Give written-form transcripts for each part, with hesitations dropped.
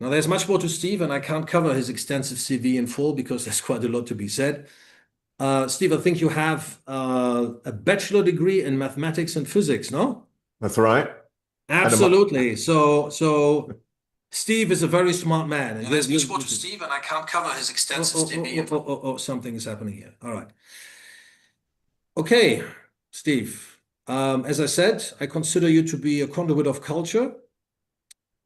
Now, there's much more to Steve, and I can't cover his extensive CV in full because there's quite a lot to be said. Steve, I think you have a bachelor degree in mathematics and physics, no? That's right. And Absolutely. So Steve is a very smart man. And there's much more to Steve, and I can't cover his extensive CV. Something is happening here. All right. Okay, Steve. As I said, I consider you to be a conduit of culture,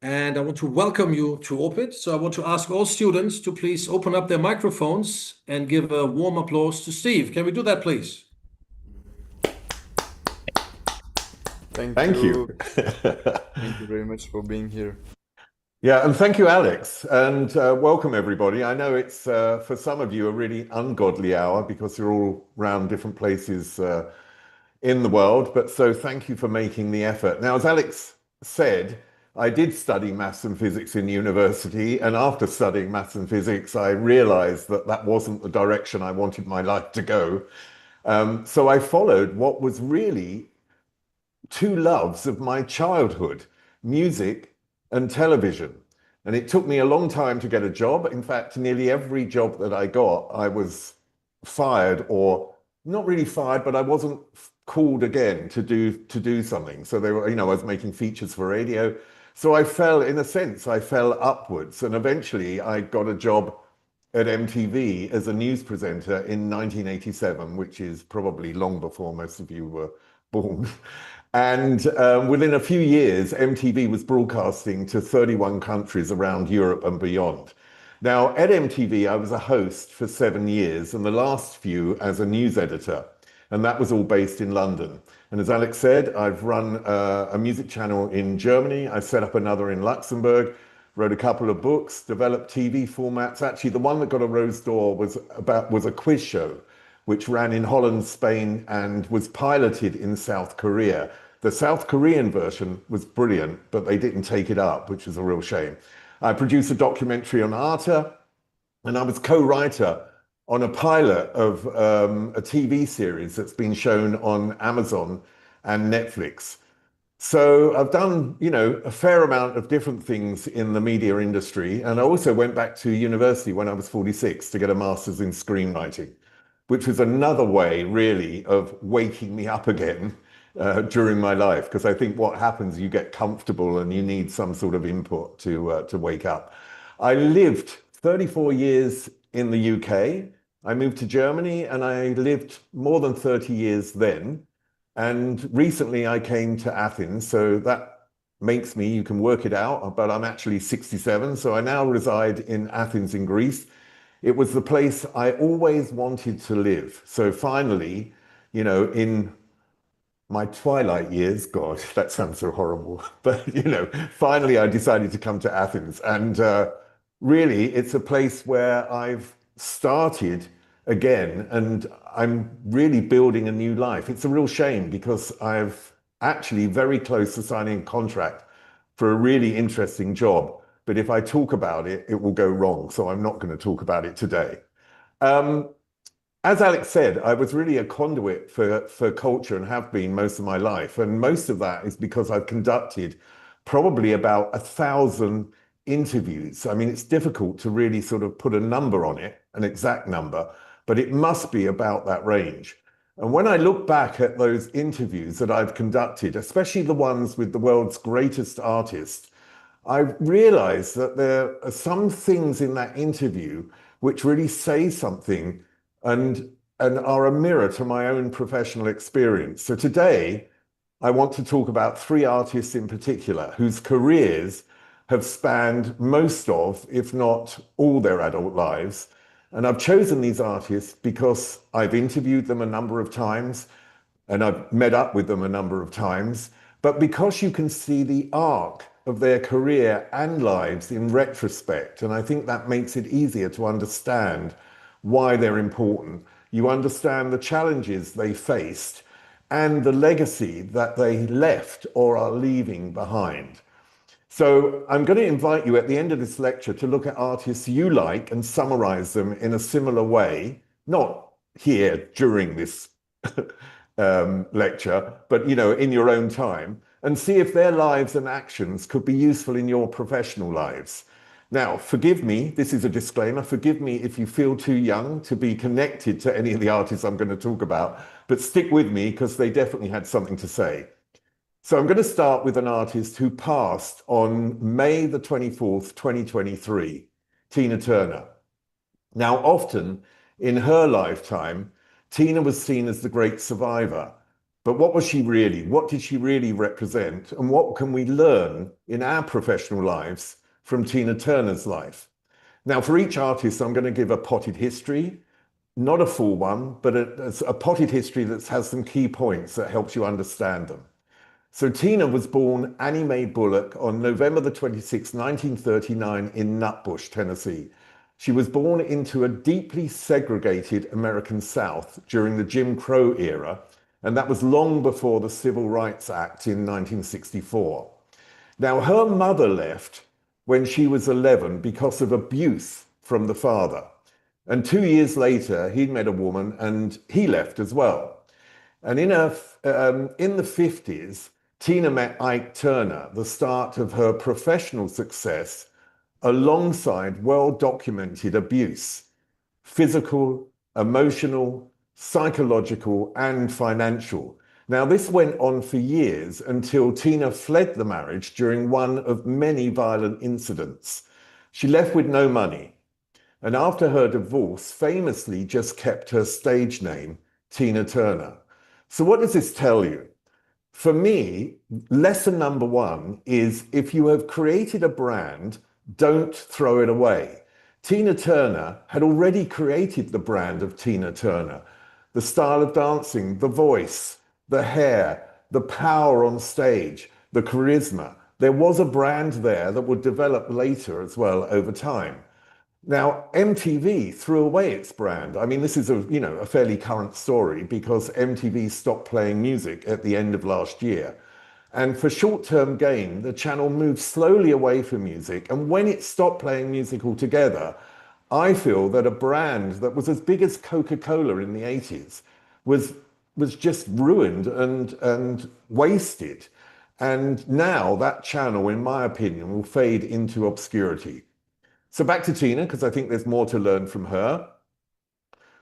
and I want to welcome you to OPIT. So I want to ask all students to please open up their microphones and give a warm applause to Steve. Can we do that, please? Thank you. Thank you very much for being here. Yeah, and thank you, Alex, and welcome everybody. I know it's for some of you a really ungodly hour because you're all around different places in the world, but so thank you for making the effort. Now, as Alex said, I did study maths and physics in university, and after studying maths and physics, I realized that that wasn't the direction I wanted my life to go. So I followed what was really two loves of my childhood, music and television. And it took me a long time to get a job. In fact, nearly every job that I got, I was fired, or not really fired, but I wasn't called again to do something. So they were, I was making features for radio. So I fell, in a sense, I fell upwards. And eventually I got a job at MTV as a news presenter in 1987, which is probably long before most of you were born. And within a few years, MTV was broadcasting to 31 countries around Europe and beyond. Now, at MTV, I was a host for 7 years, and the last few as a news editor. And that was all based in London. And as Alex said, I've run a music channel in Germany. I set up another in Luxembourg, wrote a couple of books, developed TV formats. Actually, the one that got a rose d'or was a quiz show, which ran in Holland, Spain, and was piloted in South Korea. The South Korean version was brilliant, but they didn't take it up, which is a real shame. I produced a documentary on Arte, and I was co-writer on a pilot of a TV series that's been shown on Amazon and Netflix. So I've done, a fair amount of different things in the media industry. And I also went back to university when I was 46 to get a master's in screenwriting, which was another way, really, of waking me up again during my life. Because I think what happens, you get comfortable and you need some sort of input to wake up. I lived 34 years in the UK. I moved to Germany and I lived more than 30 years then. And recently I came to Athens. So that makes me, you can work it out, but I'm actually 67. So I now reside in Athens in Greece. It was the place I always wanted to live. So finally, in my twilight years, God, that sounds so horrible, but finally I decided to come to Athens. And really, it's a place where I've started again, and I'm really building a new life. It's a real shame because I've actually very close to signing a contract for a really interesting job. But if I talk about it, it will go wrong. So I'm not going to talk about it today. As Alex said, I was really a conduit for culture and have been most of my life. And most of that is because I've conducted probably about 1,000 interviews. I mean, it's difficult to really sort of put a number on it, an exact number, but it must be about that range. And when I look back at those interviews that I've conducted, especially the ones with the world's greatest artists, I realized that there are some things in that interview which really say something and are a mirror to my own professional experience. So today, I want to talk about 3 artists in particular whose careers have spanned most of, if not all, their adult lives. And I've chosen these artists because I've interviewed them a number of times and I've met up with them a number of times, but because you can see the arc of their career and lives in retrospect. And I think that makes it easier to understand why they're important. You understand the challenges they faced and the legacy that they left or are leaving behind. So I'm going to invite you at the end of this lecture to look at artists you like and summarize them in a similar way, not here during this lecture, but in your own time, and see if their lives and actions could be useful in your professional lives. Now, forgive me, this is a disclaimer, forgive me if you feel too young to be connected to any of the artists I'm going to talk about, but stick with me because they definitely had something to say. So I'm going to start with an artist who passed on May the 24th, 2023, Tina Turner. Now, often in her lifetime, Tina was seen as the great survivor. But what was she really? What did she really represent? And what can we learn in our professional lives from Tina Turner's life? Now, for each artist, I'm going to give a potted history, not a full one, but a potted history that has some key points that helps you understand them. So Tina was born Annie Mae Bullock on November the 26th, 1939 in Nutbush, Tennessee. She was born into a deeply segregated American South during the Jim Crow era, and that was long before the Civil Rights Act in 1964. Now, her mother left when she was 11 because of abuse from the father. And 2 years later, he'd met a woman and he left as well. And in the 50s, Tina met Ike Turner, the start of her professional success, alongside well-documented abuse, physical, emotional, psychological, and financial. Now, this went on for years until Tina fled the marriage during one of many violent incidents. She left with no money, and after her divorce, famously just kept her stage name, Tina Turner. So what does this tell you? For me, lesson number one is if you have created a brand, don't throw it away. Tina Turner had already created the brand of Tina Turner. The style of dancing, the voice, the hair, the power on stage, the charisma. There was a brand there that would develop later as well over time. Now, MTV threw away its brand. I mean, this is a fairly current story because MTV stopped playing music at the end of last year. And for short-term gain, the channel moved slowly away from music. And when it stopped playing music altogether, I feel that a brand that was as big as Coca-Cola in the 80s was just ruined and wasted. And now that channel, in my opinion, will fade into obscurity. So back to Tina, because I think there's more to learn from her.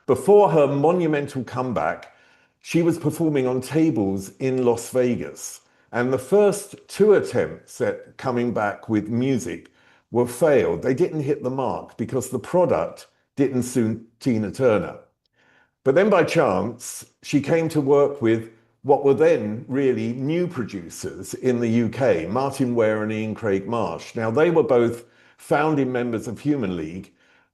Before her monumental comeback, she was performing on tables in Las Vegas. And the first two attempts at coming back with music were failed. They didn't hit the mark because the product didn't suit Tina Turner. But then by chance, she came to work with what were then really new producers in the UK, Martin Ware and Ian Craig Marsh. Now, they were both founding members of Human League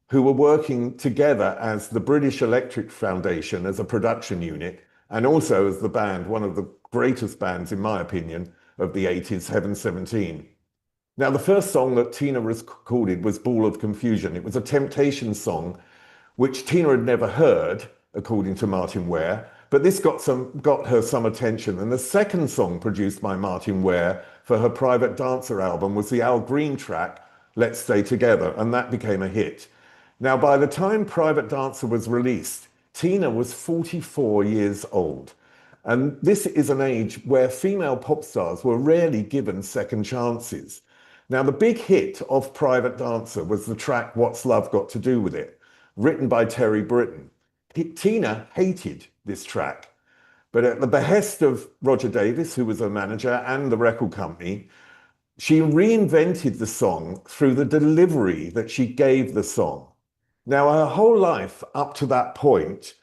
who were working together as the British Electric Foundation as a production unit and also as the band, one of the greatest bands, in my opinion, of the 80s, Heaven 17. Now, the first song that Tina recorded was Ball of Confusion. It was a Temptation song, which Tina had never heard, according to Martin Ware, but this got her some attention. And the second song produced by Martin Ware for her Private Dancer album was the Al Green track, Let's Stay Together, and that became a hit. Now, by the time Private Dancer was released, Tina was 44 years old. And this is an age where female pop stars were rarely given second chances. Now, the big hit of Private Dancer was the track What's Love Got to Do With It, written by Terry Britten. Tina hated this track, but at the behest of Roger Davis, who was her manager, and the record company, she reinvented the song through the delivery that she gave the song. Now, her whole life up to that point,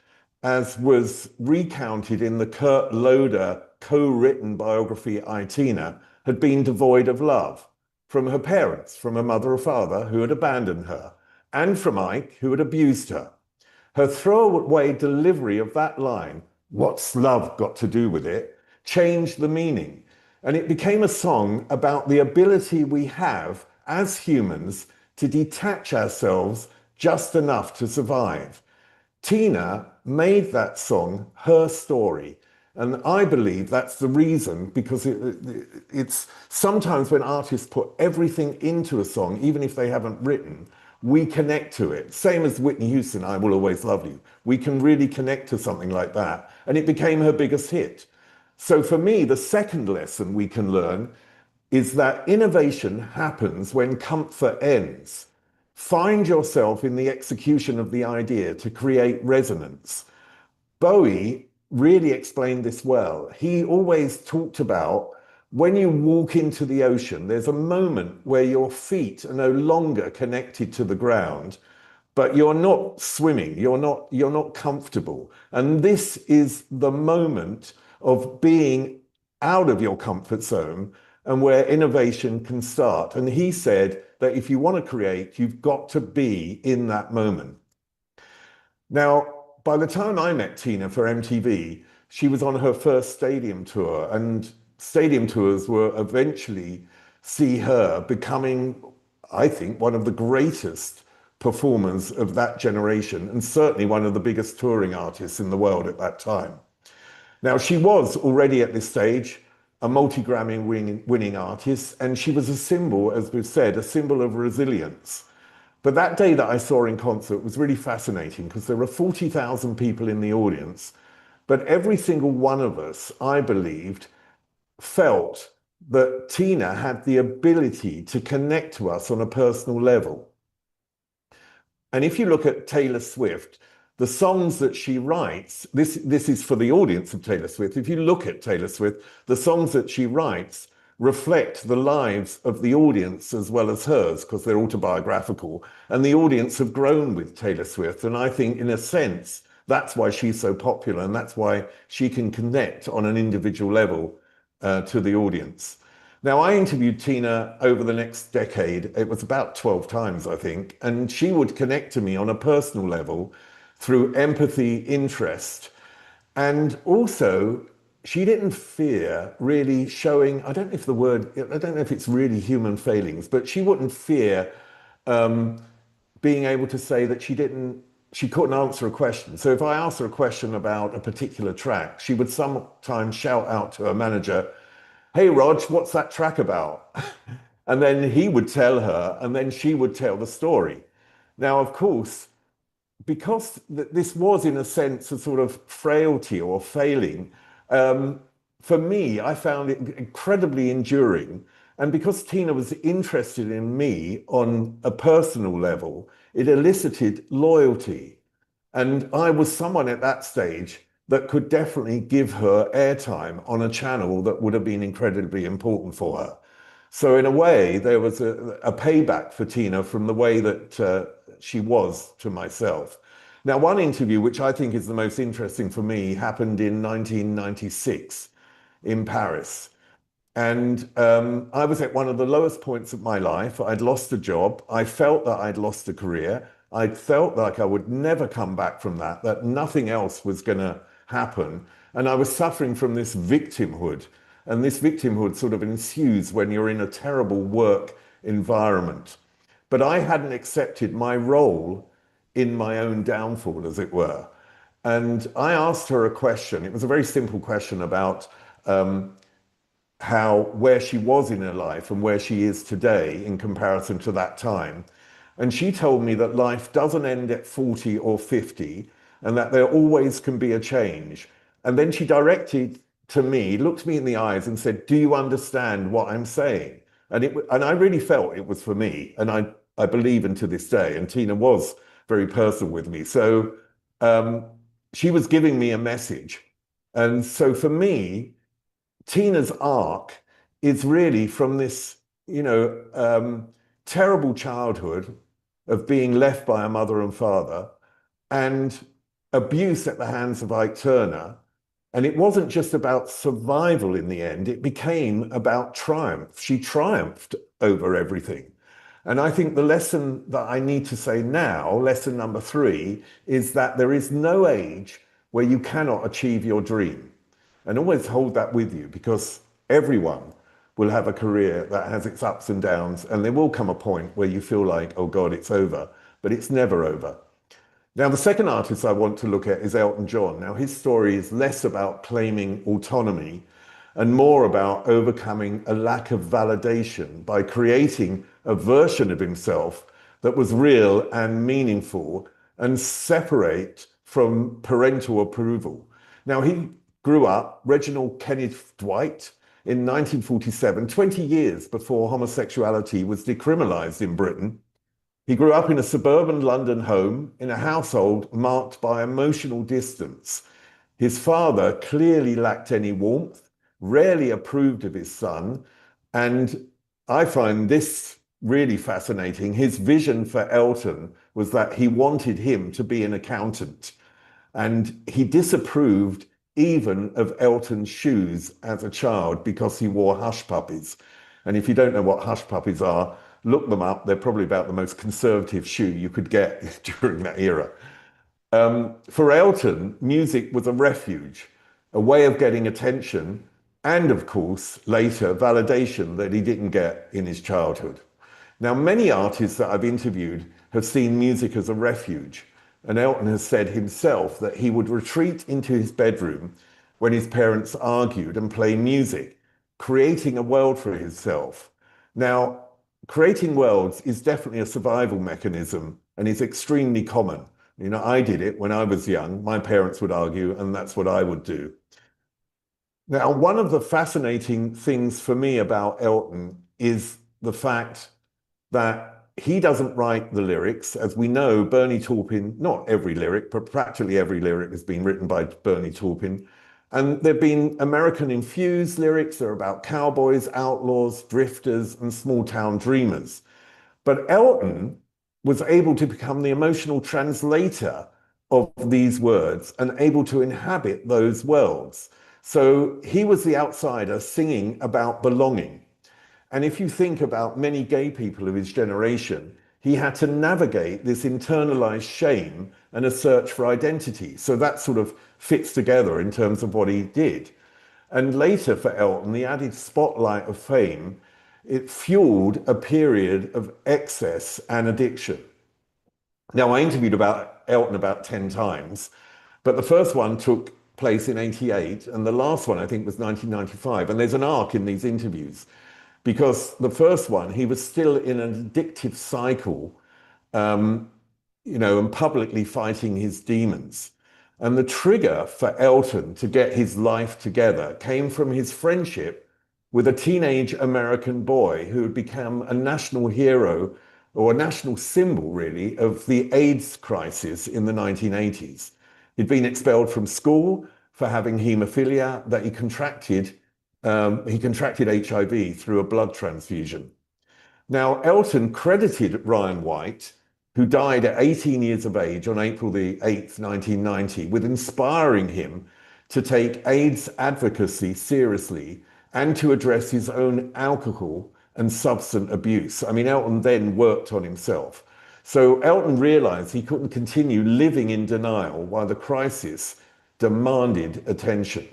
as was recounted in the Kurt Loder co-written biography, I, Tina, had been devoid of love from her parents, from her mother or father who had abandoned her, and from Ike, who had abused her. Her throwaway delivery of that line, what's love got to do with it, changed the meaning. And it became a song about the ability we have as humans to detach ourselves just enough to survive. Tina made that song her story. And I believe that's the reason, because it's sometimes when artists put everything into a song, even if they haven't written, we connect to it. Same as Whitney Houston, I Will Always Love You. We can really connect to something like that. And it became her biggest hit. So for me, the second lesson we can learn is that innovation happens when comfort ends. Find yourself in the execution of the idea to create resonance. Bowie really explained this well. He always talked about when you walk into the ocean, there's a moment where your feet are no longer connected to the ground, but you're not swimming, you're not comfortable. And this is the moment of being out of your comfort zone and where innovation can start. And he said that if you want to create, you've got to be in that moment. Now, by the time I met Tina for MTV, she was on her first stadium tour, and stadium tours will eventually see her becoming, I think, one of the greatest performers of that generation, and certainly one of the biggest touring artists in the world at that time. Now, she was already at this stage a multi-Grammy winning artist, and she was a symbol, as we've said, a symbol of resilience. But that day that I saw her in concert was really fascinating because there were 40,000 people in the audience, but every single one of us, I believed, felt that Tina had the ability to connect to us on a personal level. And if you look at Taylor Swift, the songs that she writes, this is for the audience of Taylor Swift. If you look at Taylor Swift, the songs that she writes reflect the lives of the audience as well as hers, because they're autobiographical. And the audience have grown with Taylor Swift. And I think, in a sense, that's why she's so popular, and that's why she can connect on an individual level to the audience. Now, I interviewed Tina over the next decade. It was about 12 times, I think, and she would connect to me on a personal level through empathy, interest, and also she didn't fear really showing, I don't know if it's really human failings, but she wouldn't fear being able to say that she couldn't answer a question. So if I asked her a question about a particular track, she would sometimes shout out to her manager, "Hey, Rog, what's that track about?" And then he would tell her, and then she would tell the story. Now, of course, because this was, in a sense, a sort of frailty or failing, for me, I found it incredibly enduring. And because Tina was interested in me on a personal level, it elicited loyalty. And I was someone at that stage that could definitely give her airtime on a channel that would have been incredibly important for her. So in a way, there was a payback for Tina from the way that she was to myself. Now, one interview, which I think is the most interesting for me, happened in 1996 in Paris. And I was at one of the lowest points of my life. I'd lost a job. I felt that I'd lost a career. I felt like I would never come back from that nothing else was going to happen. And I was suffering from this victimhood. And this victimhood sort of ensues when you're in a terrible work environment. But I hadn't accepted my role in my own downfall, as it were. And I asked her a question. It was a very simple question about where she was in her life and where she is today in comparison to that time. And she told me that life doesn't end at 40 or 50, and that there always can be a change. And then she directed to me, looked me in the eyes and said, "Do you understand what I'm saying?" And I really felt it was for me. And I believe in to this day, and Tina was very personal with me. So she was giving me a message. And so for me, Tina's arc is really from this, terrible childhood of being left by a mother and father and abuse at the hands of Ike Turner. And it wasn't just about survival in the end, it became about triumph. She triumphed over everything. And I think the lesson that I need to say now, lesson number 3, is that there is no age where you cannot achieve your dream. And always hold that with you, because everyone will have a career that has its ups and downs, and there will come a point where you feel like, oh God, it's over, but it's never over. Now, the second artist I want to look at is Elton John. Now, his story is less about claiming autonomy and more about overcoming a lack of validation by creating a version of himself that was real and meaningful and separate from parental approval. Now, he grew up, Reginald Kenneth Dwight, in 1947, 20 years before homosexuality was decriminalized in Britain. He grew up in a suburban London home in a household marked by emotional distance. His father clearly lacked any warmth, rarely approved of his son, and I find this really fascinating. His vision for Elton was that he wanted him to be an accountant, and he disapproved even of Elton's shoes as a child because he wore hush puppies. And if you don't know what hush puppies are, look them up. They're probably about the most conservative shoe you could get during that era. For Elton, music was a refuge, a way of getting attention, and of course, later, validation that he didn't get in his childhood. Now, many artists that I've interviewed have seen music as a refuge, and Elton has said himself that he would retreat into his bedroom when his parents argued and play music, creating a world for himself. Now, creating worlds is definitely a survival mechanism and is extremely common. You know, I did it when I was young. My parents would argue, and that's what I would do. Now, one of the fascinating things for me about Elton is the fact that he doesn't write the lyrics. As we know, Bernie Taupin, not every lyric, but practically every lyric has been written by Bernie Taupin. And there have been American-infused lyrics. They're about cowboys, outlaws, drifters, and small-town dreamers. But Elton was able to become the emotional translator of these words and able to inhabit those worlds. So he was the outsider singing about belonging. And if you think about many gay people of his generation, he had to navigate this internalized shame and a search for identity. So that sort of fits together in terms of what he did. And later for Elton, the added spotlight of fame, it fueled a period of excess and addiction. Now, I interviewed about Elton about 10 times, but the first one took place in '88, and the last one, I think, was 1995. And there's an arc in these interviews, because the first one, he was still in an addictive cycle, and publicly fighting his demons. And the trigger for Elton to get his life together came from his friendship with a teenage American boy who had become a national hero, or a national symbol, really, of the AIDS crisis in the 1980s. He'd been expelled from school for having haemophilia that he contracted HIV through a blood transfusion. Now, Elton credited Ryan White, who died at 18 years of age on April the 8th, 1990, with inspiring him to take AIDS advocacy seriously and to address his own alcohol and substance abuse. I mean, Elton then worked on himself. So Elton realized he couldn't continue living in denial while the crisis demanded attention.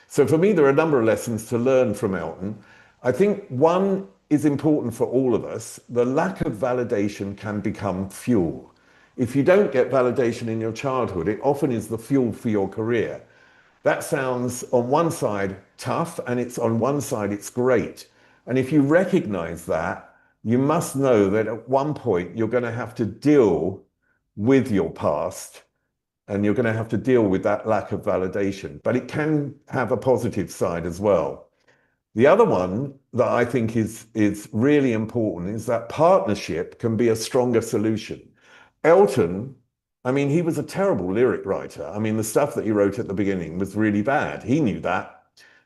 So for me, there are a number of lessons to learn from Elton. I think one is important for all of us. The lack of validation can become fuel. If you don't get validation in your childhood, it often is the fuel for your career. That sounds on one side tough, and on one side it's great. And if you recognize that, you must know that at one point you're going to have to deal with your past, and you're going to have to deal with that lack of validation. But it can have a positive side as well. The other one that I think is really important is that partnership can be a stronger solution. Elton, I mean, he was a terrible lyric writer. I mean, the stuff that he wrote at the beginning was really bad. He knew that.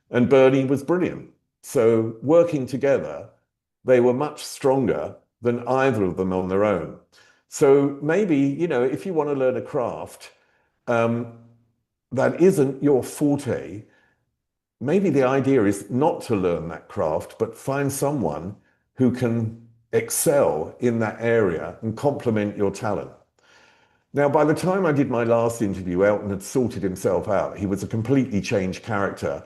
And Bernie was brilliant. So working together, they were much stronger than either of them on their own. So maybe, if you want to learn a craft that isn't your forte, maybe the idea is not to learn that craft, but find someone who can excel in that area and complement your talent. Now, by the time I did my last interview, Elton had sorted himself out. He was a completely changed character.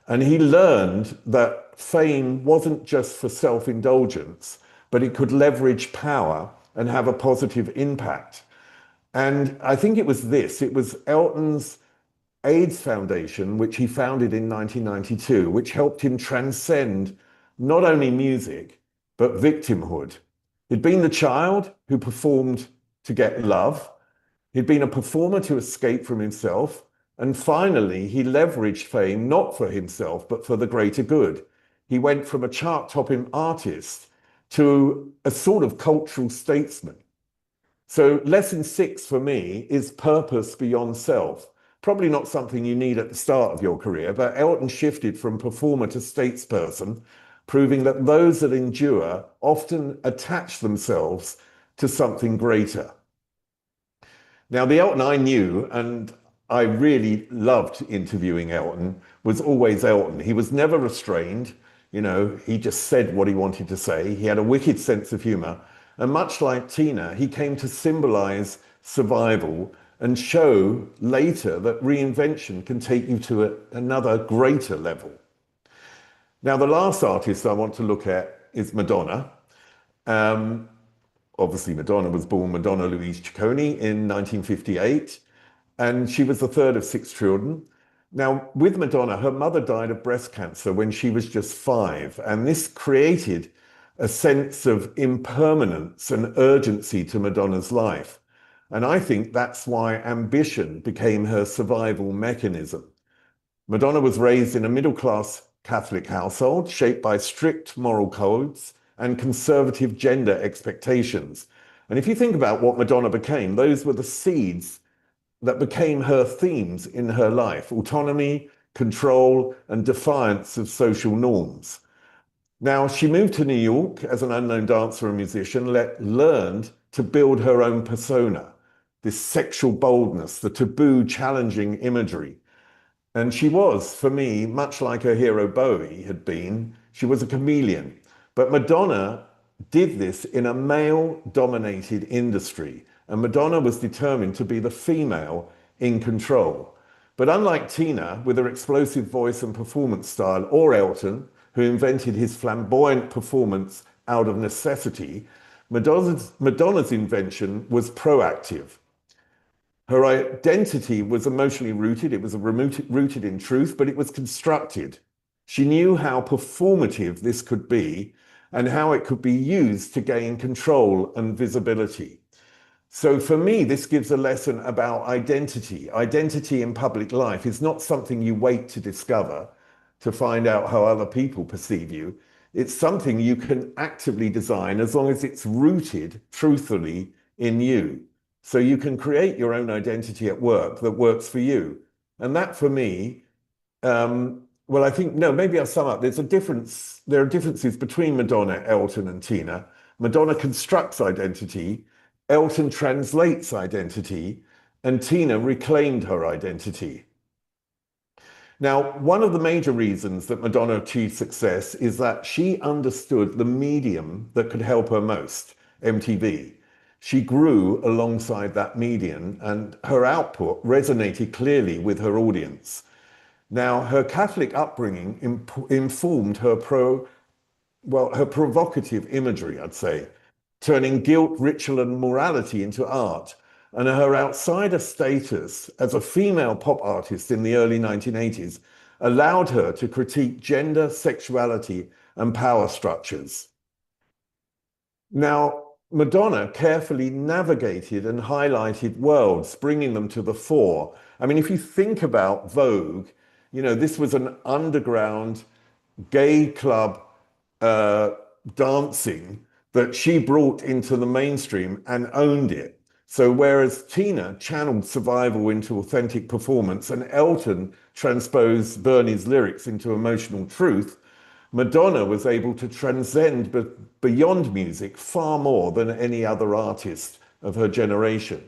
And he learned that fame wasn't just for self-indulgence, but it could leverage power and have a positive impact. And I think it was Elton's AIDS Foundation, which he founded in 1992, which helped him transcend not only music, but victimhood. He'd been the child who performed to get love. He'd been a performer to escape from himself. And finally, he leveraged fame not for himself, but for the greater good. he went from a chart-topping artist to a sort of cultural statesman. So lesson 6 for me is purpose beyond self. Probably not something you need at the start of your career, but Elton shifted from performer to statesperson, proving that those that endure often attach themselves to something greater. Now, the Elton I knew, and I really loved interviewing Elton, was always Elton. He was never restrained. You know, he just said what he wanted to say. He had a wicked sense of humor. And much like Tina, he came to symbolize survival and show later that reinvention can take you to another greater level. Now, the last artist I want to look at is Madonna. Obviously, Madonna was born Madonna Louise Ciccone in 1958, and she was the third of 6 children. Now, with Madonna, her mother died of breast cancer when she was just 5, and this created a sense of impermanence and urgency to Madonna's life. And I think that's why ambition became her survival mechanism. Madonna was raised in a middle-class Catholic household shaped by strict moral codes and conservative gender expectations. And if you think about what Madonna became, those were the seeds that became her themes in her life: autonomy, control, and defiance of social norms. Now, she moved to New York as an unknown dancer and musician, learned to build her own persona, this sexual boldness, the taboo challenging imagery. And she was, for me, much like her hero Bowie had been, she was a chameleon. But Madonna did this in a male-dominated industry, and Madonna was determined to be the female in control. But unlike Tina, with her explosive voice and performance style, or Elton, who invented his flamboyant performance out of necessity, Madonna's invention was proactive. Her identity was emotionally rooted, it was rooted in truth, but it was constructed. She knew how performative this could be and how it could be used to gain control and visibility. So for me, this gives a lesson about identity. Identity in public life is not something you wait to discover, to find out how other people perceive you. It's something you can actively design as long as it's rooted truthfully in you. So you can create your own identity at work that works for you. And that for me, well, I think, no, maybe I'll sum up. There's a difference. There are differences between Madonna, Elton, and Tina. Madonna constructs identity, Elton translates identity, and Tina reclaimed her identity. Now, one of the major reasons that Madonna achieved success is that she understood the medium that could help her most, MTV. She grew alongside that medium, and her output resonated clearly with her audience. Now, her Catholic upbringing informed her provocative imagery, I'd say, turning guilt, ritual, and morality into art. And her outsider status as a female pop artist in the early 1980s allowed her to critique gender, sexuality, and power structures. Now, Madonna carefully navigated and highlighted worlds, bringing them to the fore. I mean, if you think about Vogue, you know, this was an underground gay club dancing that she brought into the mainstream and owned it. So whereas Tina channeled survival into authentic performance and Elton transposed Bernie's lyrics into emotional truth, Madonna was able to transcend beyond music far more than any other artist of her generation.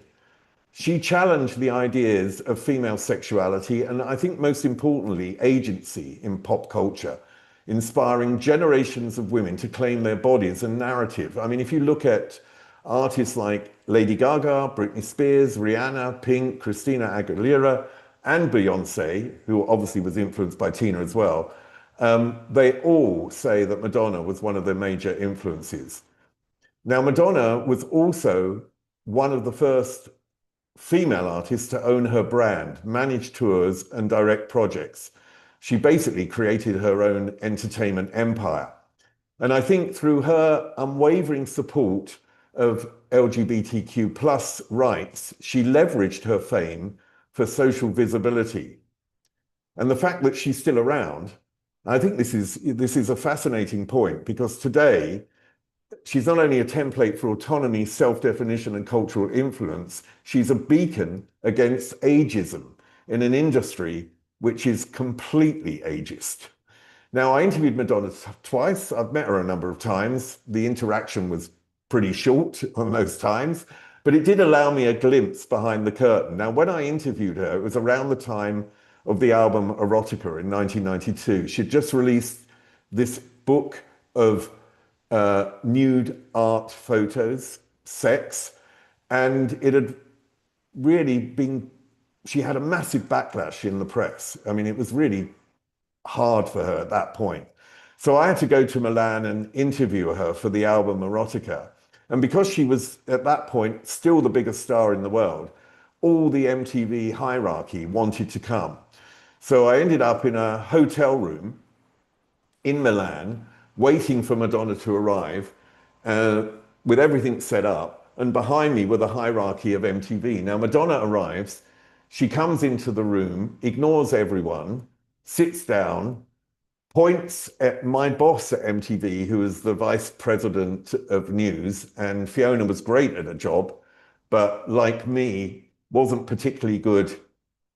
She challenged the ideas of female sexuality and, I think most importantly, agency in pop culture, inspiring generations of women to claim their bodies and narrative. I mean, if you look at artists like Lady Gaga, Britney Spears, Rihanna, Pink, Christina Aguilera, and Beyonce, who obviously was influenced by Tina as well, they all say that Madonna was one of their major influences. Now, Madonna was also one of the first female artists to own her brand, manage tours, and direct projects. She basically created her own entertainment empire. And I think through her unwavering support of LGBTQ plus rights, she leveraged her fame for social visibility. And the fact that she's still around I think this is a fascinating point because today she's not only a template for autonomy, self-definition, and cultural influence, she's a beacon against ageism in an industry which is completely ageist. Now, I interviewed Madonna twice. I've met her a number of times. The interaction was pretty short on those times, but it did allow me a glimpse behind the curtain. Now, when I interviewed her, it was around the time of the album Erotica in 1992. She'd just released this book of nude art photos, sex, and it had really been, she had a massive backlash in the press. I mean, it was really hard for her at that point. So I had to go to Milan and interview her for the album Erotica. And because she was at that point still the biggest star in the world, all the MTV hierarchy wanted to come. So I ended up in a hotel room in Milan, waiting for Madonna to arrive, with everything set up. And behind me were the hierarchy of MTV. Now, Madonna arrives, she comes into the room, ignores everyone, sits down, points at my boss at MTV, who is the vice president of news, and Fiona was great at her job, but like me, wasn't particularly good,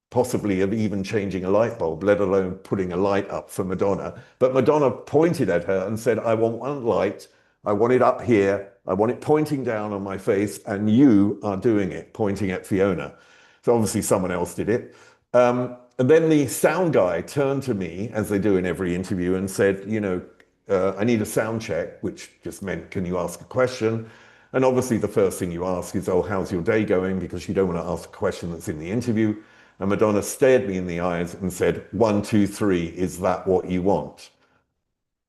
possibly of even changing a light bulb, let alone putting a light up for Madonna. But Madonna pointed at her and said, I want one light, I want it up here, I want it pointing down on my face, and you are doing it, pointing at Fiona. So obviously someone else did it. And then the sound guy turned to me, as they do in every interview, and said, you know, I need a sound check, which just meant, can you ask a question? And obviously the first thing you ask is, oh, how's your day going? Because you don't want to ask a question that's in the interview. And Madonna stared me in the eyes and said, 1, 2, 3, is that what you want?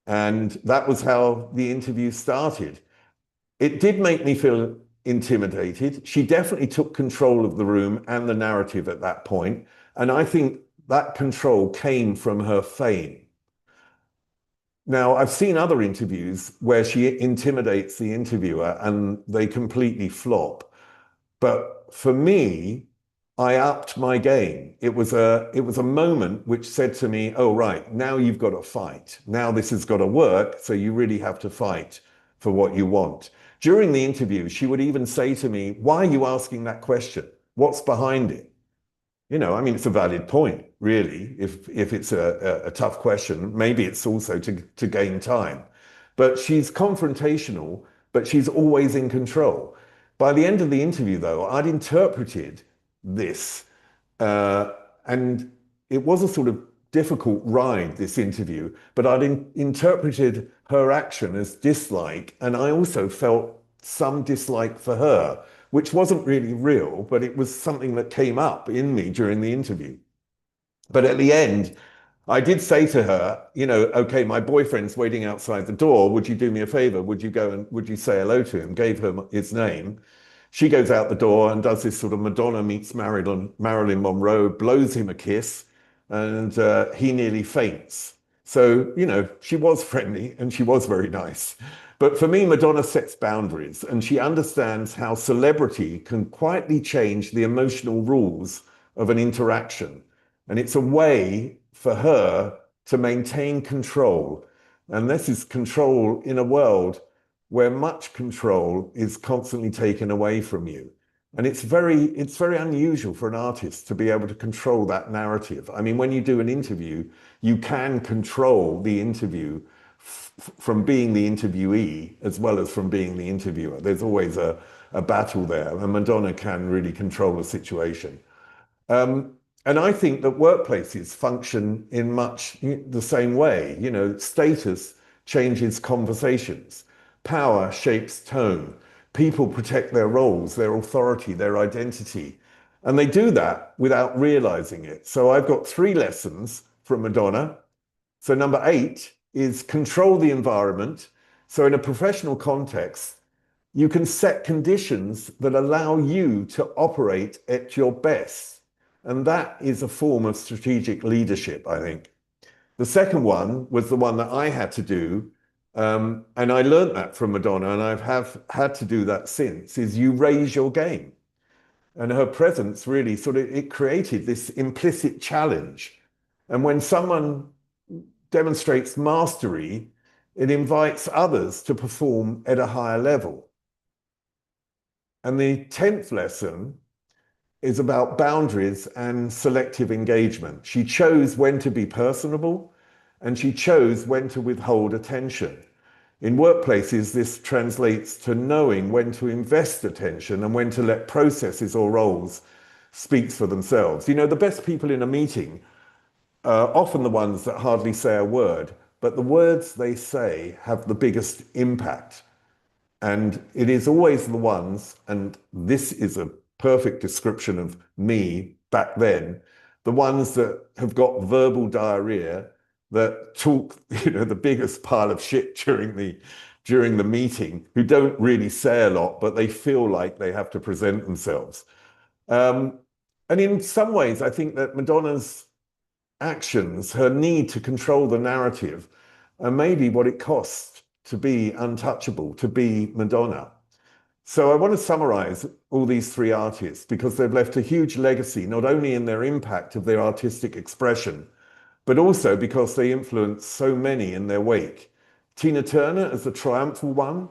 And that was how the interview started. It did make me feel intimidated. She definitely took control of the room and the narrative at that point. And I think that control came from her fame. Now, I've seen other interviews where she intimidates the interviewer and they completely flop. But for me, I upped my game. It was a moment which said to me, oh, right, now you've got to fight. Now this has got to work. So you really have to fight for what you want. During the interview, she would even say to me, why are you asking that question? What's behind it? You know, I mean, it's a valid point, really. If it's a tough question, maybe it's also to gain time. But she's confrontational, but she's always in control. By the end of the interview, though, I'd interpreted this, and it was a sort of difficult ride, this interview, but I'd interpreted her action as dislike, and I also felt some dislike for her, which wasn't really real, but it was something that came up in me during the interview. But at the end, I did say to her, you know, okay, my boyfriend's waiting outside the door. Would you do me a favor? Would you go and would you say hello to him? Gave her his name. She goes out the door and does this sort of Madonna meets Marilyn Monroe, blows him a kiss, and he nearly faints. So, you know, she was friendly and she was very nice. But for me, Madonna sets boundaries and she understands how celebrity can quietly change the emotional rules of an interaction. And it's a way for her to maintain control. And this is control in a world where much control is constantly taken away from you. And it's very unusual for an artist to be able to control that narrative. I mean, when you do an interview, you can control the interview from being the interviewee as well as from being the interviewer. There's always a battle there, and Madonna can really control the situation. And I think that workplaces function in much the same way. You know, status changes conversations. Power shapes tone. People protect their roles, their authority, their identity. And they do that without realizing it. So I've got 3 lessons from Madonna. So number 8 is control the environment. So in a professional context, you can set conditions that allow you to operate at your best. And that is a form of strategic leadership, I think. The second one was the one that I had to do. And I learned that from Madonna, and I've had to do that since, is you raise your game. And her presence really it created this implicit challenge. And when someone demonstrates mastery, it invites others to perform at a higher level. And the 10th lesson is about boundaries and selective engagement. She chose when to be personable, and she chose when to withhold attention. In workplaces, this translates to knowing when to invest attention and when to let processes or roles speak for themselves. You know, the best people in a meeting are often the ones that hardly say a word, but the words they say have the biggest impact. And it is always the ones, and this is a perfect description of me back then, the ones that have got verbal diarrhea, that talk, you know, the biggest pile of shit during the meeting, who don't really say a lot, but they feel like they have to present themselves. And in some ways, I think that Madonna's actions, her need to control the narrative, are maybe what it costs to be untouchable, to be Madonna. So I want to summarize all these three artists because they've left a huge legacy, not only in their impact of their artistic expression, but also because they influenced so many in their wake. Tina Turner as the triumphal one,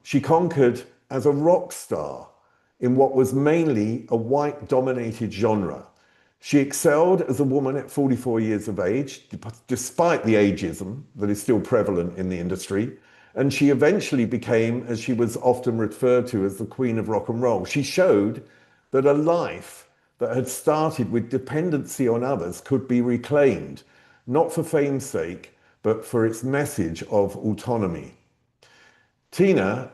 she conquered as a rock star in what was mainly a white-dominated genre. She excelled as a woman at 44 years of age, despite the ageism that is still prevalent in the industry. And she eventually became, as she was often referred to, as the queen of rock and roll. She showed that a life that had started with dependency on others could be reclaimed, not for fame's sake, but for its message of autonomy. Tina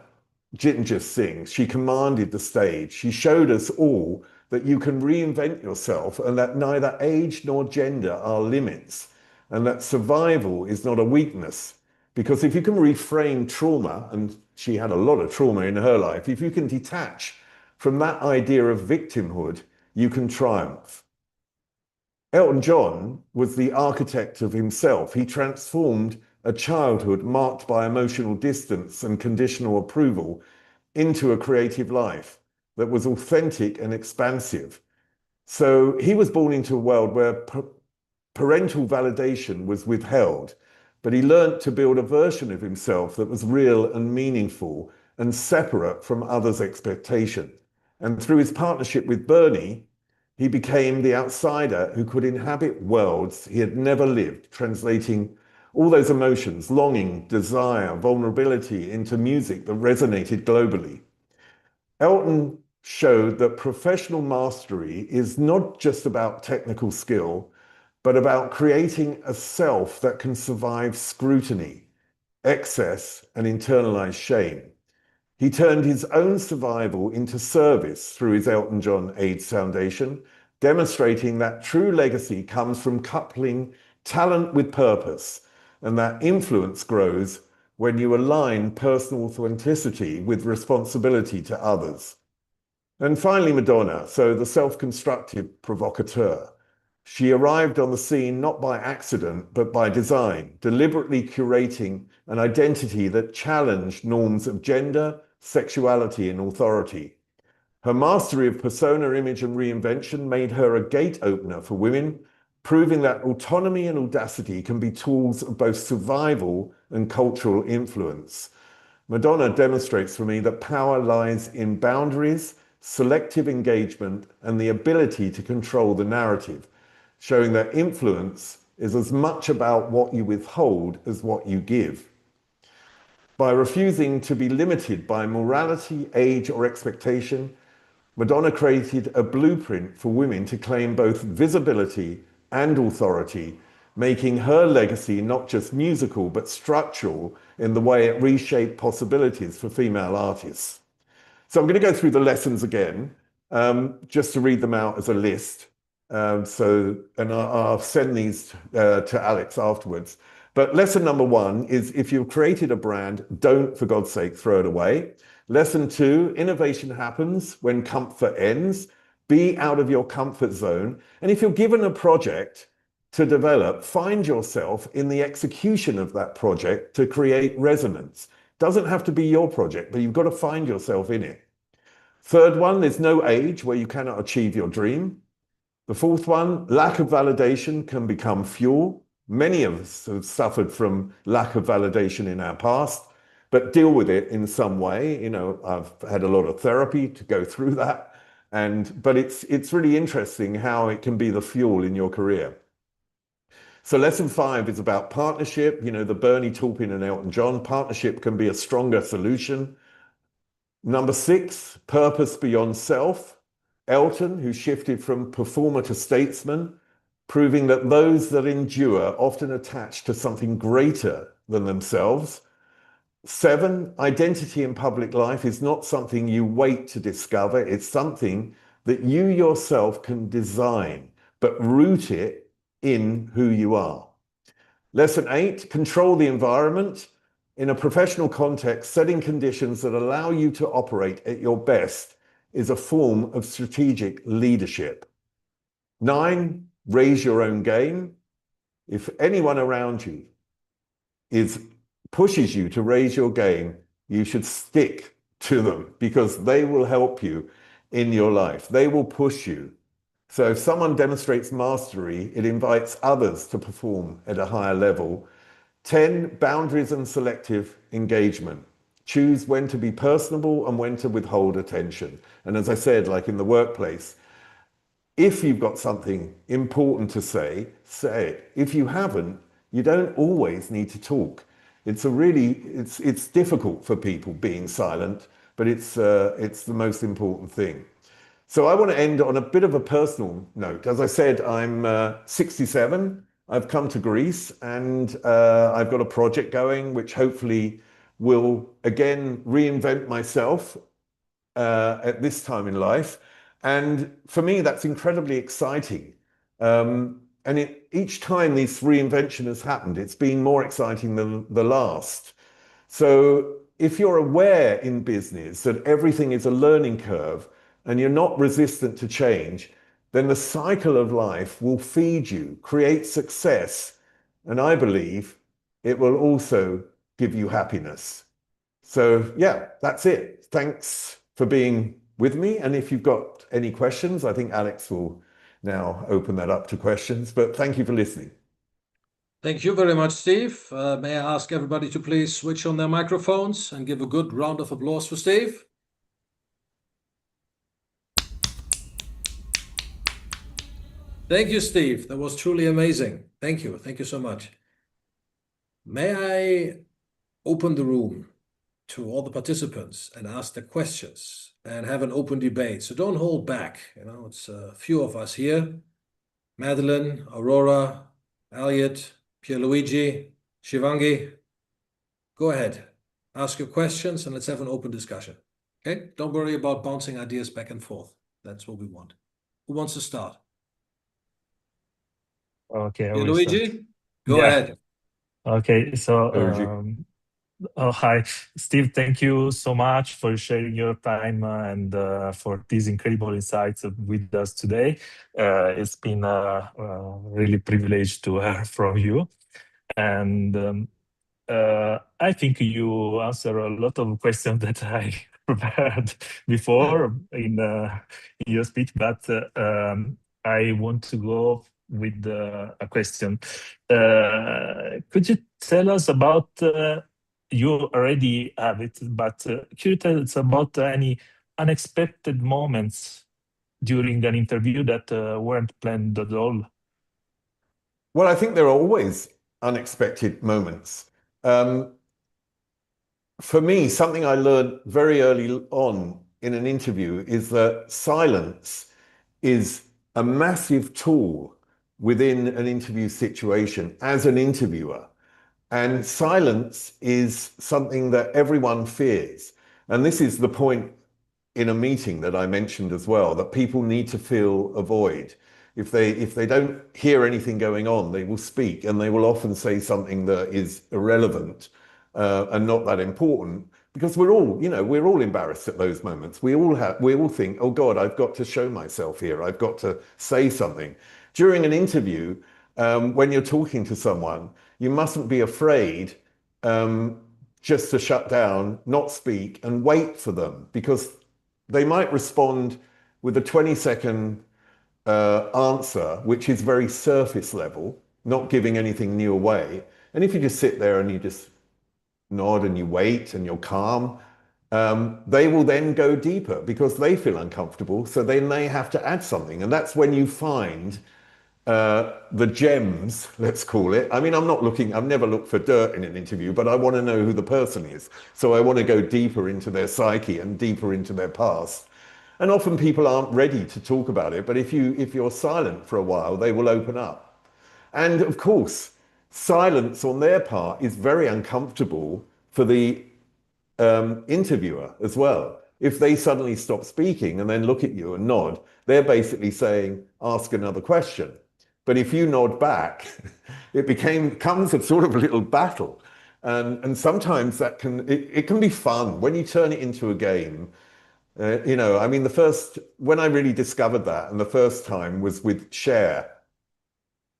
didn't just sing, she commanded the stage. She showed us all that you can reinvent yourself and that neither age nor gender are limits, and that survival is not a weakness. Because if you can reframe trauma, and she had a lot of trauma in her life, if you can detach from that idea of victimhood, you can triumph. Elton John was the architect of himself. He transformed a childhood marked by emotional distance and conditional approval into a creative life that was authentic and expansive. So he was born into a world where parental validation was withheld, but he learned to build a version of himself that was real and meaningful and separate from others' expectation. And through his partnership with Bernie, he became the outsider who could inhabit worlds he had never lived, translating all those emotions, longing, desire, vulnerability into music that resonated globally. Elton showed that professional mastery is not just about technical skill, but about creating a self that can survive scrutiny, excess, and internalized shame. He turned his own survival into service through his Elton John AIDS Foundation, demonstrating that true legacy comes from coupling talent with purpose, and that influence grows when you align personal authenticity with responsibility to others. And finally, Madonna, so the self-constructive provocateur. She arrived on the scene not by accident, but by design, deliberately curating an identity that challenged norms of gender, sexuality, and authority. Her mastery of persona, image, and reinvention made her a gate opener for women, proving that autonomy and audacity can be tools of both survival and cultural influence. Madonna demonstrates for me that power lies in boundaries, selective engagement, and the ability to control the narrative, showing that influence is as much about what you withhold as what you give. By refusing to be limited by morality, age, or expectation, Madonna created a blueprint for women to claim both visibility and authority, making her legacy not just musical, but structural in the way it reshaped possibilities for female artists. So I'm going to go through the lessons again, just to read them out as a list. And I'll send these to Alex afterwards. But lesson number one is, if you've created a brand, don't, for God's sake, throw it away. Lesson two, innovation happens when comfort ends. Be out of your comfort zone. And if you're given a project to develop, find yourself in the execution of that project to create resonance. Doesn't have to be your project, but you've got to find yourself in it. Third one, there's no age where you cannot achieve your dream. The fourth one, lack of validation can become fuel. Many of us have suffered from lack of validation in our past, but deal with it in some way. You know, I've had a lot of therapy to go through that. But it's really interesting how it can be the fuel in your career. So lesson 5 is about partnership. You know, the Bernie Taupin and Elton John, partnership can be a stronger solution. Number 6, purpose beyond self. Elton, who shifted from performer to statesman, proving that those that endure often attach to something greater than themselves. 7, identity in public life is not something you wait to discover. It's something that you yourself can design, but root it in who you are. Lesson 8, control the environment. In a professional context, setting conditions that allow you to operate at your best is a form of strategic leadership. 9, raise your own game. If anyone around you pushes you to raise your game, you should stick to them because they will help you in your life. They will push you. So if someone demonstrates mastery, it invites others to perform at a higher level. 10, boundaries and selective engagement. Choose when to be personable and when to withhold attention. And as I said, like in the workplace, if you've got something important to say, say it. If you haven't, you don't always need to talk. It's difficult for people being silent, but it's the most important thing. So I want to end on a bit of a personal note. As I said, I'm 67. I've come to Greece and I've got a project going which hopefully will again reinvent myself at this time in life. And for me, that's incredibly exciting. Each time this reinvention has happened, it's been more exciting than the last. So if you're aware in business that everything is a learning curve and you're not resistant to change, then the cycle of life will feed you, create success, and I believe it will also give you happiness. So yeah, that's it. Thanks for being with me. And if you've got any questions, I think Alex will now open that up to questions, but thank you for listening. Thank you very much, Steve. May I ask everybody to please switch on their microphones and give a good round of applause for Steve? Thank you, Steve. That was truly amazing. Thank you. Thank you so much. May I open the room to all the participants and ask the questions and have an open debate? So don't hold back. You know, it's a few of us here. Madeline, Aurora, Elliot, Pierluigi, Shivangi. Go ahead. Ask your questions and let's have an open discussion. Okay? Don't worry about bouncing ideas back and forth. That's what we want. Who wants to start? Okay, Luigi, go ahead. Okay, so Luigi. hi, Steve. Thank you so much for sharing your time and for these incredible insights with us today. It's been really privileged to hear from you, and I think you answer a lot of questions that I prepared before in your speech, but I want to go with a question. Could you tell us about, you already have it, but could you tell us about any unexpected moments during an interview that weren't planned at all? Well, I think there are always unexpected moments. For me, something I learned very early on in an interview is that silence is a massive tool within an interview situation as an interviewer. And silence is something that everyone fears. And this is the point in a meeting that I mentioned as well, that people need to feel a void. If they don't hear anything going on, they will speak and they will often say something that is irrelevant and not that important, because we're all embarrassed at those moments. We all think, oh God, I've got to show myself here. I've got to say something. During an interview, when you're talking to someone, you mustn't be afraid just to shut down, not speak, and wait for them, because they might respond with a 20-second answer, which is very surface level. not giving anything new away. And if you just sit there and you just nod and you wait and you're calm, they will then go deeper because they feel uncomfortable. So then they have to add something. And that's when you find the gems, let's call it. I mean, I've never looked for dirt in an interview, but I want to know who the person is. So I want to go deeper into their psyche and deeper into their past. And often people aren't ready to talk about it, but if you're silent for a while, they will open up. And of course, silence on their part is very uncomfortable for the interviewer as well. If they suddenly stop speaking and then look at you and nod, they're basically saying, ask another question. But if you nod back, it becomes a sort of a little battle. And sometimes it can be fun when you turn it into a game. I mean, when I really discovered that, and the first time was with Cher.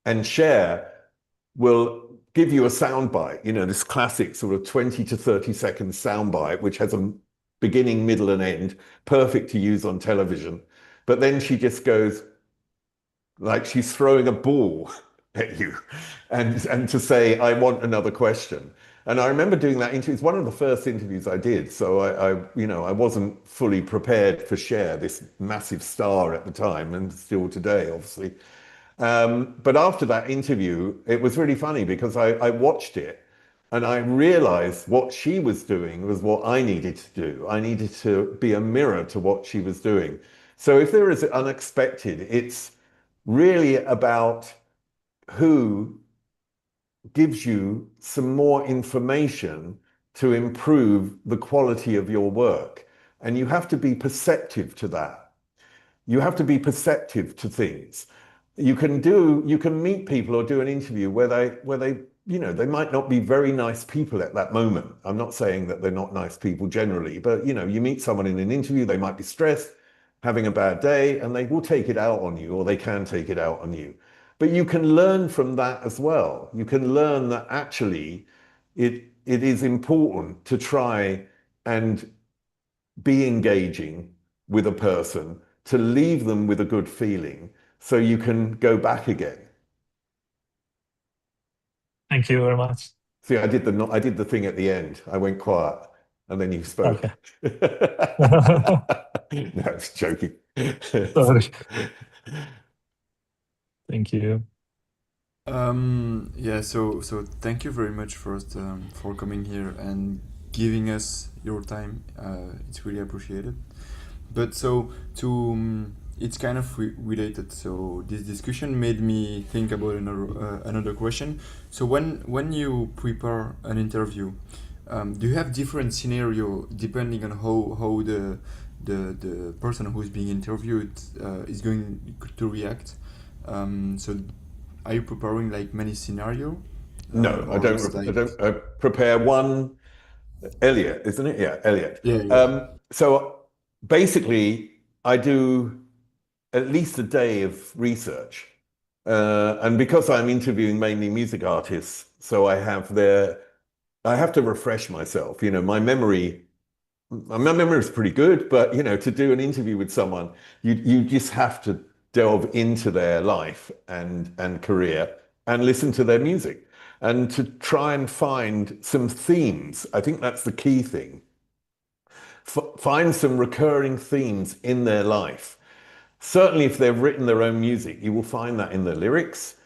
And Cher will give you a soundbite, this classic sort of 20 to 30 second soundbite, which has a beginning, middle, and end, perfect to use on television. But then she just goes like she's throwing a ball at you and to say, I want another question. And I remember doing that interview. It's one of the first interviews I did. So I wasn't fully prepared for Cher, this massive star at the time and still today, obviously. But after that interview, it was really funny because I watched it and I realized what she was doing was what I needed to do. I needed to be a mirror to what she was doing. So if there is unexpected, it's really about who gives you some more information to improve the quality of your work. And you have to be perceptive to that. You have to be perceptive to things. You can meet people or do an interview where they might not be very nice people at that moment. I'm not saying that they're not nice people generally, but you meet someone in an interview, they might be stressed, having a bad day, and they will take it out on you, or they can take it out on you. But you can learn from that as well. You can learn that actually it is important to try and be engaging with a person, to leave them with a good feeling so you can go back again. Thank you very much. See, I did the thing at the end. I went quiet and then you spoke. Okay. No, I was joking. Sorry. Thank you. Yeah, so thank you very much first for coming here and giving us your time. It's really appreciated. But so it's kind of related. So this discussion made me think about another question. So when you prepare an interview, do you have different scenario depending on how the person who is being interviewed is going to react? So are you preparing like many scenario? No, I don't. I prepare one. Elliot, isn't it? Yeah, Elliot. Yeah. So basically, I do at least a day of research, and because I'm interviewing mainly music artists, so I have to refresh myself. My memory is pretty good, but to do an interview with someone, you just have to delve into their life and career and listen to their music and to try and find some themes. I think that's the key thing. Find some recurring themes in their life. Certainly, if they've written their own music, you will find that in their lyrics.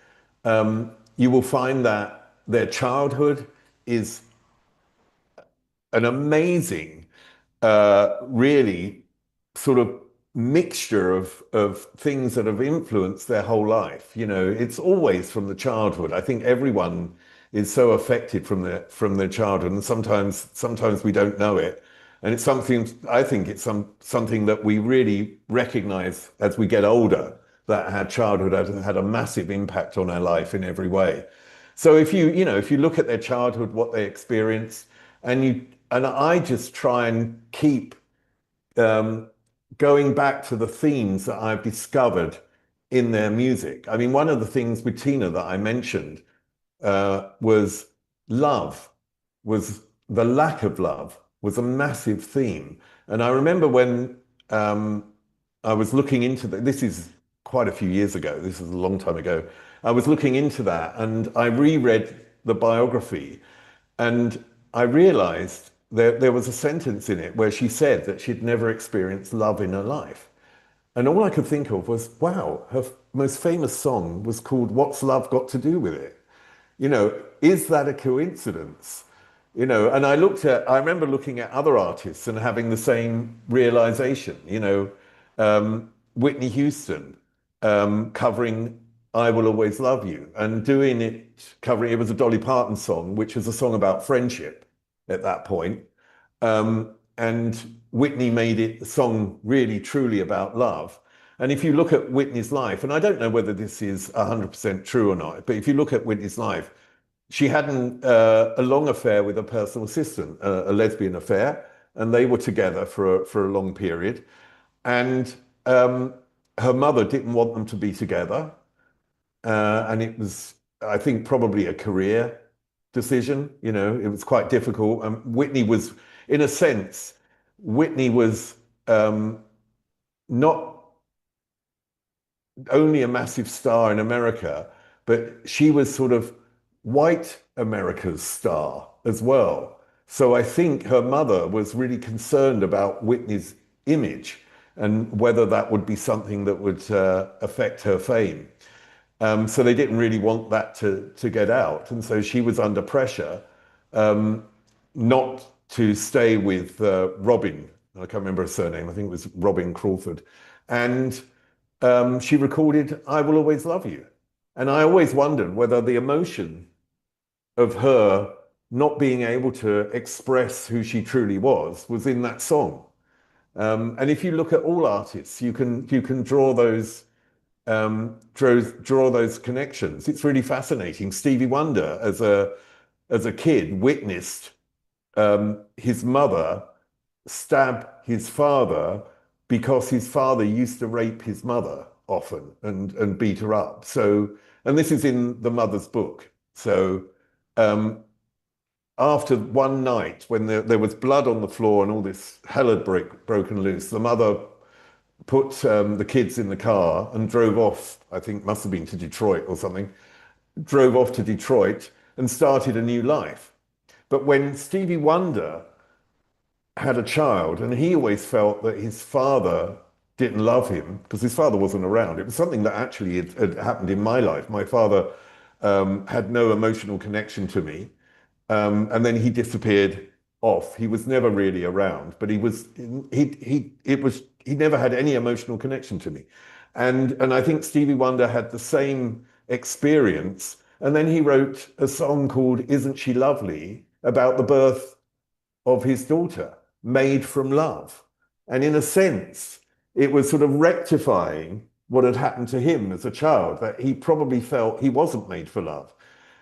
You will find that their childhood is an amazing, really sort of mixture of things that have influenced their whole life. It's always from the childhood. I think everyone is so affected from their childhood, and sometimes we don't know it. And it's something, I think it's something that we really recognize as we get older, that our childhood has had a massive impact on our life in every way. So if you look at their childhood, what they experienced, and I just try and keep going back to the themes that I've discovered in their music. I mean, one of the things with Tina that I mentioned was love, was the lack of love was a massive theme. And I remember when I was looking into this is quite a few years ago, this is a long time ago, I was looking into that and I reread the biography and I realized there was a sentence in it where she said that she'd never experienced love in her life. And all I could think of was, wow, her most famous song was called What's Love Got to Do with It? Is that a coincidence? And I remember looking at other artists and having the same realization, Whitney Houston covering I Will Always Love You and it was a Dolly Parton song, which was a song about friendship at that point. And Whitney made it a song really truly about love. And if you look at Whitney's life, and I don't know whether this is 100% true or not, but if you look at Whitney's life, she had a long affair with a personal assistant, a lesbian affair, and they were together for a long period. And her mother didn't want them to be together. And it was, I think, probably a career decision. It was quite difficult. Whitney was, in a sense, Whitney was not only a massive star in America, but she was sort of white America's star as well. So I think her mother was really concerned about Whitney's image and whether that would be something that would affect her fame. So they didn't really want that to get out. And so she was under pressure not to stay with Robin. I can't remember her surname. I think it was Robin Crawford. And she recorded I Will Always Love You. And I always wondered whether the emotion of her not being able to express who she truly was in that song. And if you look at all artists, you can draw those connections. It's really fascinating. Stevie Wonder, as a kid, witnessed his mother stab his father because his father used to rape his mother often and beat her up. So, and this is in the mother's book. So after one night when there was blood on the floor and all this hell had broken loose, the mother put the kids in the car and drove off, I think must have been to Detroit or something, drove off to Detroit and started a new life. But when Stevie Wonder had a child, and he always felt that his father didn't love him because his father wasn't around. It was something that actually had happened in my life. My father had no emotional connection to me. And then he disappeared off. He was never really around, but he never had any emotional connection to me. And I think Stevie Wonder had the same experience. And then he wrote a song called Isn't She Lovely about the birth of his daughter, made from love. And in a sense, it was sort of rectifying what had happened to him as a child, that he probably felt he wasn't made for love.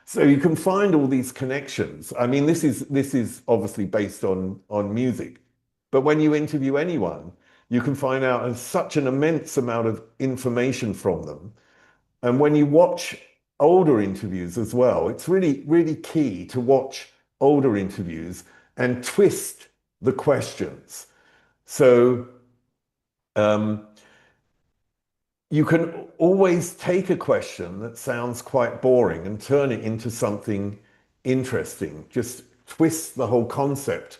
So you can find all these connections. I mean, this is obviously based on music, but when you interview anyone, you can find out such an immense amount of information from them. And when you watch older interviews as well, it's really, really key to watch older interviews and twist the questions. So you can always take a question that sounds quite boring and turn it into something interesting. Just twist the whole concept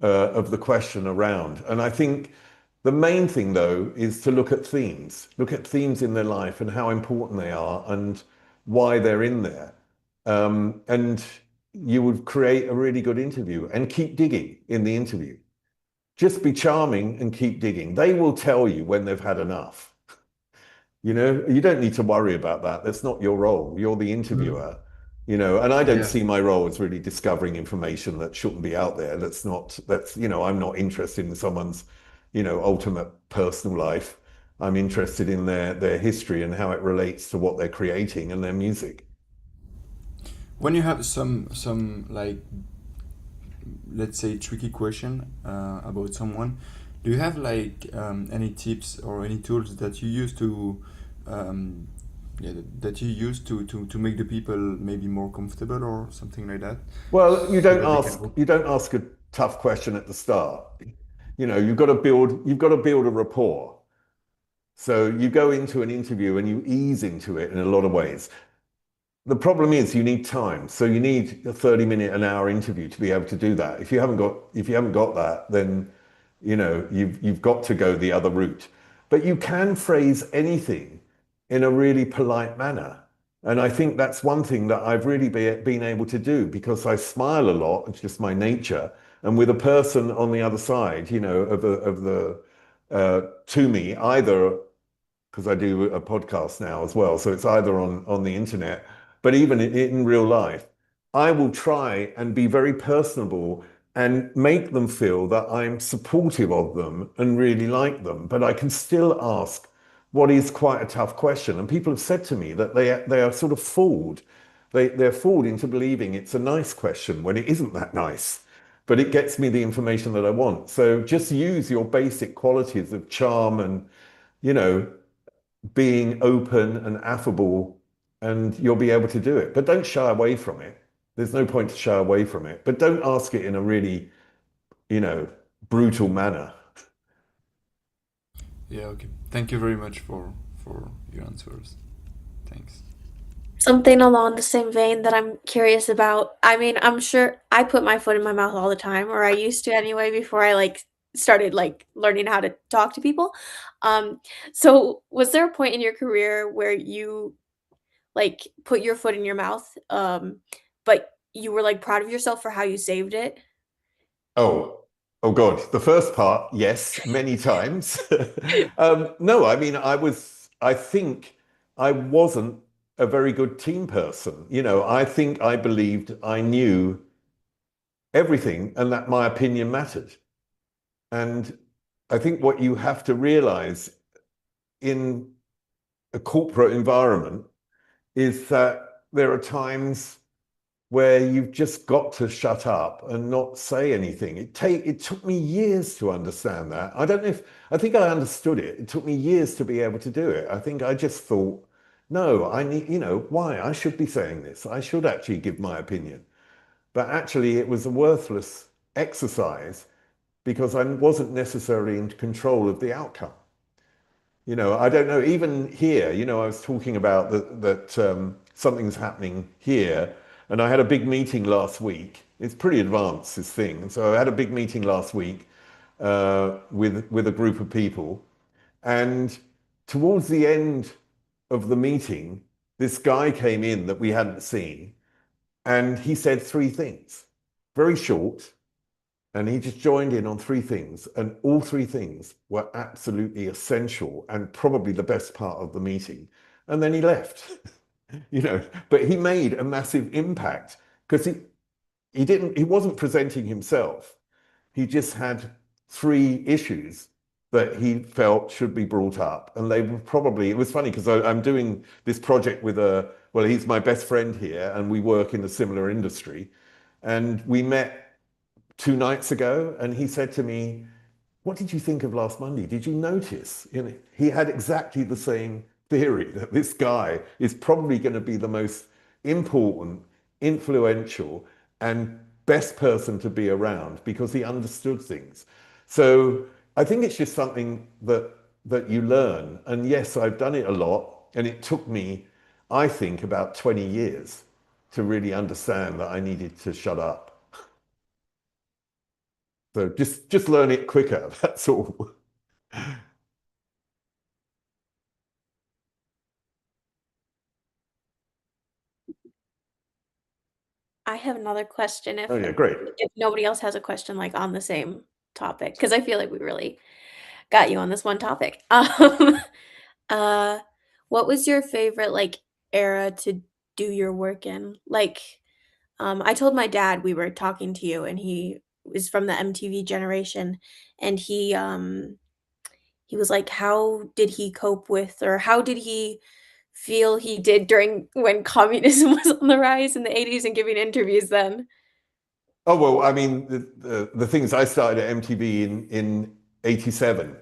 of the question around. And I think the main thing, though, is to look at themes. Look at themes in their life and how important they are and why they're in there. And you would create a really good interview and keep digging in the interview. Just be charming and keep digging. They will tell you when they've had enough. You don't need to worry about that. That's not your role. You're the interviewer, and I don't see my role as really discovering information that shouldn't be out there. I'm not interested in someone's, ultimate personal life. I'm interested in their history and how it relates to what they're creating and their music. When you have some like, let's say, tricky question about someone, do you have like any tips or any tools that you use to to make the people maybe more comfortable or something like that? Well, you don't ask a tough question at the start. You've got to build a rapport. So you go into an interview and you ease into it in a lot of ways. the problem is you need time. So you need a 30-minute, an hour interview to be able to do that. If you haven't got that, then you've got to go the other route. But you can phrase anything in a really polite manner. And I think that's one thing that I've really been able to do because I smile a lot. It's just my nature. And with a person on the other side, to me, either because I do a podcast now as well. So it's either on the internet, but even in real life, I will try and be very personable and make them feel that I'm supportive of them and really like them. But I can still ask what is quite a tough question. And people have said to me that they are sort of fooled. They're fooled into believing it's a nice question when it isn't that nice. But it gets me the information that I want. So just use your basic qualities of charm and, you know, being open and affable, and you'll be able to do it. But don't shy away from it. There's no point to shy away from it. But don't ask it in a really, you know, brutal manner. Yeah, okay. Thank you very much for your answers. Thanks. Something along the same vein that I'm curious about. I mean, I'm sure I put my foot in my mouth all the time, or I used to anyway before I started learning how to talk to people. Um, so was there a point in your career where you put your foot in your mouth, but you were proud of yourself for how you saved it? Oh, oh God. The first part, yes, many times. No, I mean, I think I wasn't a very good team person. I think I believed I knew everything and that my opinion mattered. And I think what you have to realize in a corporate environment is that there are times where you've just got to shut up and not say anything. It took me years to understand that. I think I understood it. It took me years to be able to do it. I think I just thought, no, I need, why? I should be saying this. I should actually give my opinion. But actually, it was a worthless exercise because I wasn't necessarily in control of the outcome. I don't know, even here, I was talking about that something's happening here. And I had a big meeting last week. It's pretty advanced, this thing. And so I had a big meeting last week with a group of people. And towards the end of the meeting, this guy came in that we hadn't seen. And he said three things, very short. And he just joined in on three things. And all three things were absolutely essential and probably the best part of the meeting. And then he left. But he made a massive impact because he wasn't presenting himself. He just had three issues that he felt should be brought up. And they were probably, it was funny because I'm doing this project with he's my best friend here and we work in a similar industry. And we met 2 nights ago and he said to me, what did you think of last Monday? Did you notice? He had exactly the same theory that this guy is probably going to be the most important, influential, and best person to be around because he understood things. So I think it's just something that you learn. And yes, I've done it a lot. And it took me, I think, about 20 years to really understand that I needed to shut up. So just learn it quicker, that's all. I have another question Oh yeah, great. if nobody else has a question on the same topic, because I feel like we really got you on this one topic. Uh, what was your favorite era to do your work in? I told my dad we were talking to you, and he is from the MTV generation, and he was like, how did he cope with, or how did he feel he did during when communism was on the rise in the 80s and giving interviews then? Oh, well, I mean, the thing is, I started at MTV in 87.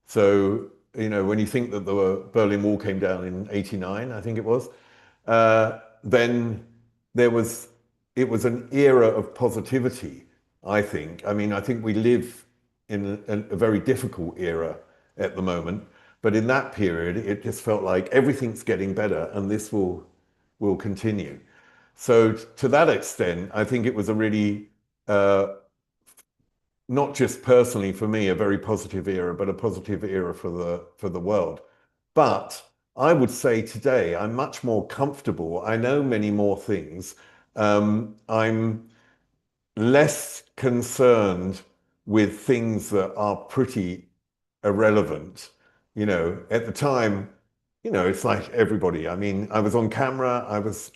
So, when you think that the Berlin Wall came down in 89, I think it was, then it was an era of positivity, I think. I mean, I think we live in a very difficult era at the moment. But in that period, it just felt like everything's getting better and this will will continue. So to that extent, I think it was a really, not just personally for me, a very positive era, but a positive era for the world. But I would say today I'm much more comfortable. I know many more things. I'm less concerned with things that are pretty irrelevant. You know, at the time, you know, it's like everybody. I mean, I was on camera, I was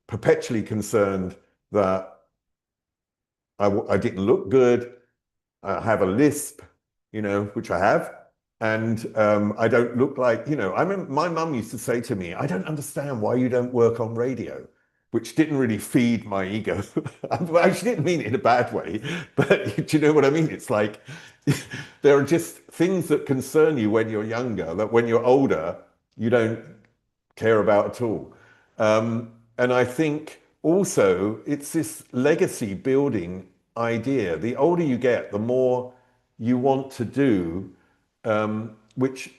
perpetually concerned that I didn't look good. I have a lisp, you know, which I have. And I don't look like, you know, I remember my mum used to say to me, I don't understand why you don't work on radio, which didn't really feed my ego. I actually didn't mean it in a bad way, but do you know what I mean? It's like there are just things that concern you when you're younger, that when you're older, you don't care about at all. And I think also it's this legacy building idea. The older you get, the more you want to do, which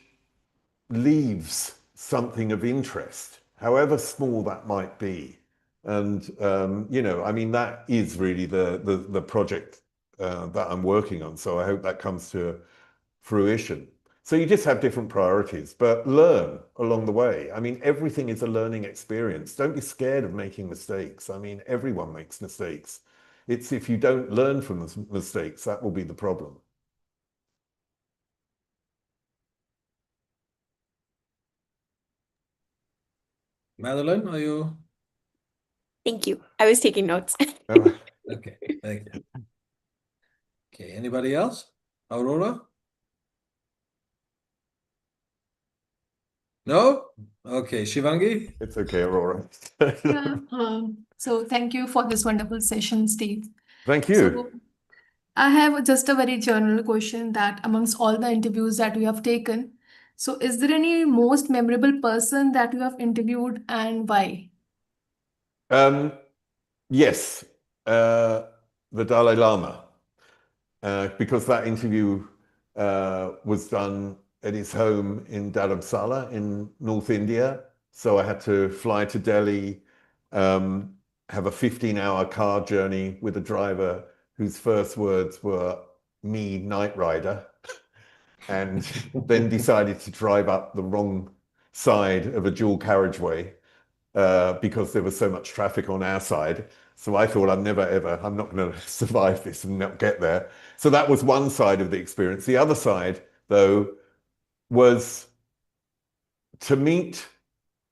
leaves something of interest, however small that might be. And you know, I mean, that is really the project that I'm working on. So I hope that comes to fruition. So you just have different priorities, but learn along the way. I mean, everything is a learning experience. Don't be scared of making mistakes. I mean, everyone makes mistakes. It's if you don't learn from the mistakes, that will be the problem. Madeline, are you? Thank you. I was taking notes. Okay, thank you. Okay, anybody else? Aurora? No? Okay, Shivangi? It's okay, Aurora. Yeah, so thank you for this wonderful session, Steve. Thank you. So I have just a very general question that amongst all the interviews that you have taken, so is there any most memorable person that you have interviewed and why? Yes, the Dalai Lama, because that interview was done at his home in Dharamsala in North India. So I had to fly to Delhi, have a 15-hour car journey with a driver whose first words were, "Me, Night Rider," and then decided to drive up the wrong side of a dual carriageway because there was so much traffic on our side. So I thought, I'm not going to survive this and not get there. So that was one side of the experience. The other side, though, was to meet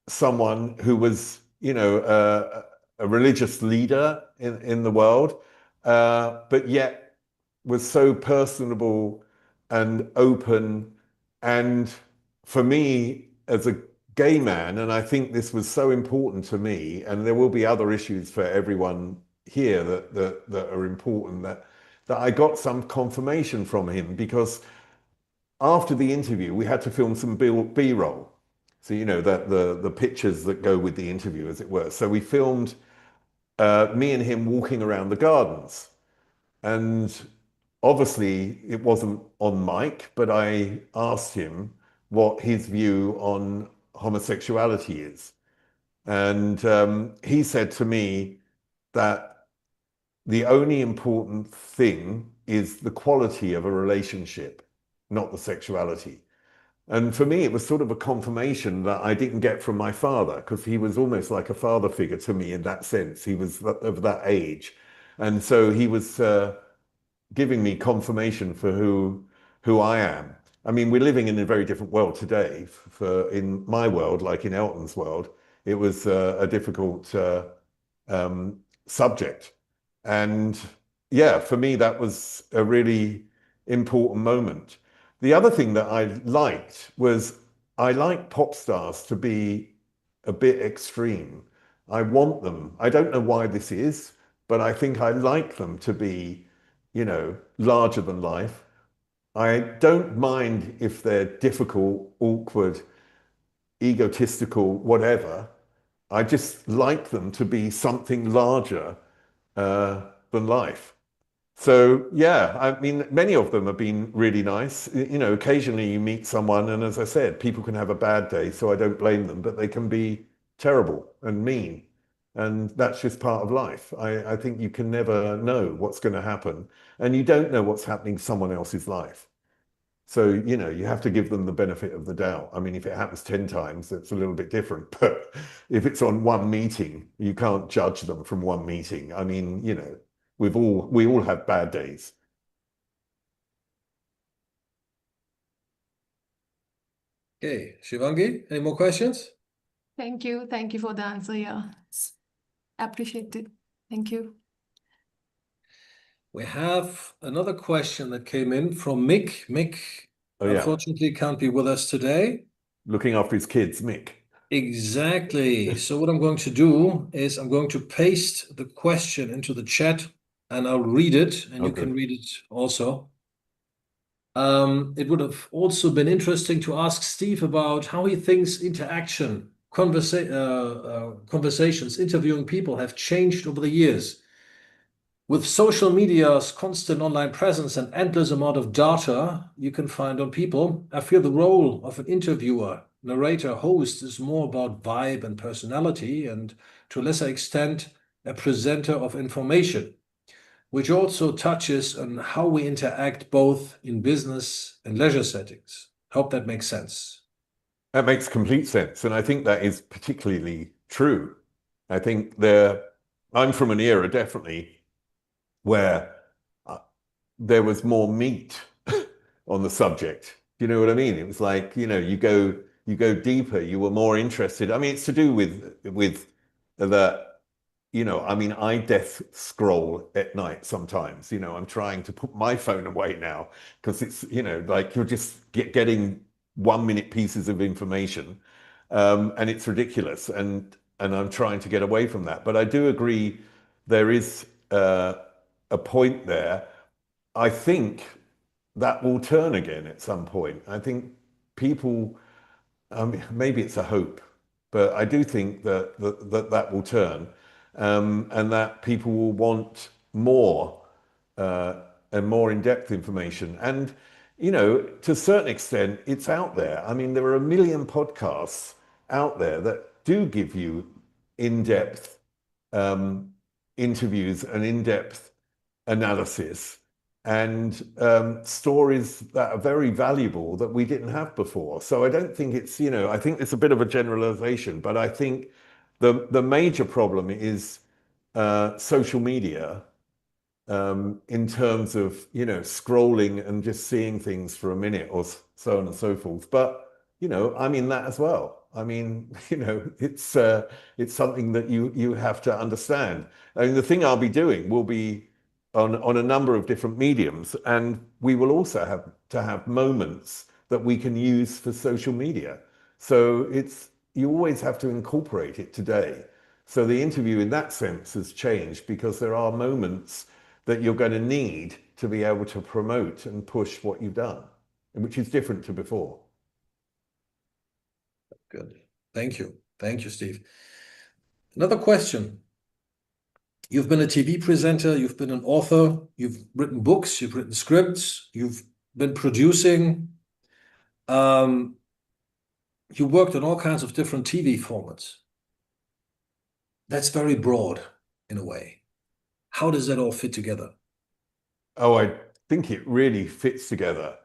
someone who was, you know, a religious leader in the world, but yet was so personable and open. And for me, as a gay man, and I think this was so important to me, and there will be other issues for everyone here that are important, that I got some confirmation from him, because after the interview, we had to film some B-roll. So, you know, that the pictures that go with the interview, as it were. So we filmed me and him walking around the gardens. And obviously it wasn't on mic, but I asked him what his view on homosexuality is. And he said to me that the only important thing is the quality of a relationship, not the sexuality. And for me, it was sort of a confirmation that I didn't get from my father, because he was almost like a father figure to me in that sense. He was of that age. And so he was giving me confirmation for who I am. I mean, we're living in a very different world today. In my world, like in Elton's world, it was a difficult subject. And yeah, for me, that was a really important moment. The other thing that I liked was I like pop stars to be a bit extreme. I want them. I don't know why this is, but I think I like them to be, you know, larger than life. I don't mind if they're difficult, awkward, egotistical, whatever. I just like them to be something larger than life. So yeah, I mean, many of them have been really nice. You know, occasionally you meet someone, and as I said, people can have a bad day, so I don't blame them, but they can be terrible and mean. And that's just part of life. I think you can never know what's going to happen, and you don't know what's happening in someone else's life. So, you know, you have to give them the benefit of the doubt. I mean, if it happens 10 times, it's a little bit different. But if it's on one meeting, you can't judge them from one meeting. I mean, you know, we all have bad days. Okay, Shivangi, any more questions? Thank you. Thank you for the answer. Yeah, it's appreciated. Thank you. We have another question that came in from Mick. Mick, Oh, yeah. unfortunately, can't be with us today. Looking after his kids, Mick. Exactly. So what I'm going to do is I'm going to paste the question into the chat and I'll read it, and you Okay. can read it also. It would have also been interesting to ask Steve about how he thinks interaction, conversations, interviewing people have changed over the years. With social media's constant online presence and endless amount of data you can find on people, I feel the role of an interviewer, narrator, host is more about vibe and personality, and to a lesser extent, a presenter of information, which also touches on how we interact both in business and leisure settings. Hope that makes sense. That makes complete sense. And I think that is particularly true. I think I'm from an era, definitely, where there was more meat on the subject. Do you know what I mean? It was like, you know, you go deeper, you were more interested. I mean, it's to do with the, you know, I mean, I death scroll at night sometimes. You know, I'm trying to put my phone away now because it's, you know, like you're just getting 1 minute pieces of information, and it's ridiculous. And I'm trying to get away from that. But I do agree there is a point there. I think that will turn again at some point. I think people, maybe it's a hope, but I do think that will turn, and that people will want more and more in-depth information. And, you know, to a certain extent, it's out there. I mean, there are a million podcasts out there that do give you in-depth interviews and in-depth analysis and stories that are very valuable that we didn't have before. So I don't think it's, you know, I think it's a bit of a generalization, but I think the major problem is social media, in terms of, you know, scrolling and just seeing things for a minute or so on and so forth. But, you know, I mean that as well. I mean, you know, it's something that you have to understand. I mean, the thing I'll be doing will be on a number of different mediums, and we will also have to have moments that we can use for social media. So you always have to incorporate it today. So the interview in that sense has changed because there are moments that you're going to need to be able to promote and push what you've done, which is different to before. Good. Thank you. Thank you, Steve. Another question. You've been a TV presenter, you've been an author, you've written books, you've written scripts, you've been producing. You worked on all kinds of different TV formats. That's very broad in a way. How does that all fit together? Oh, I think it really fits together.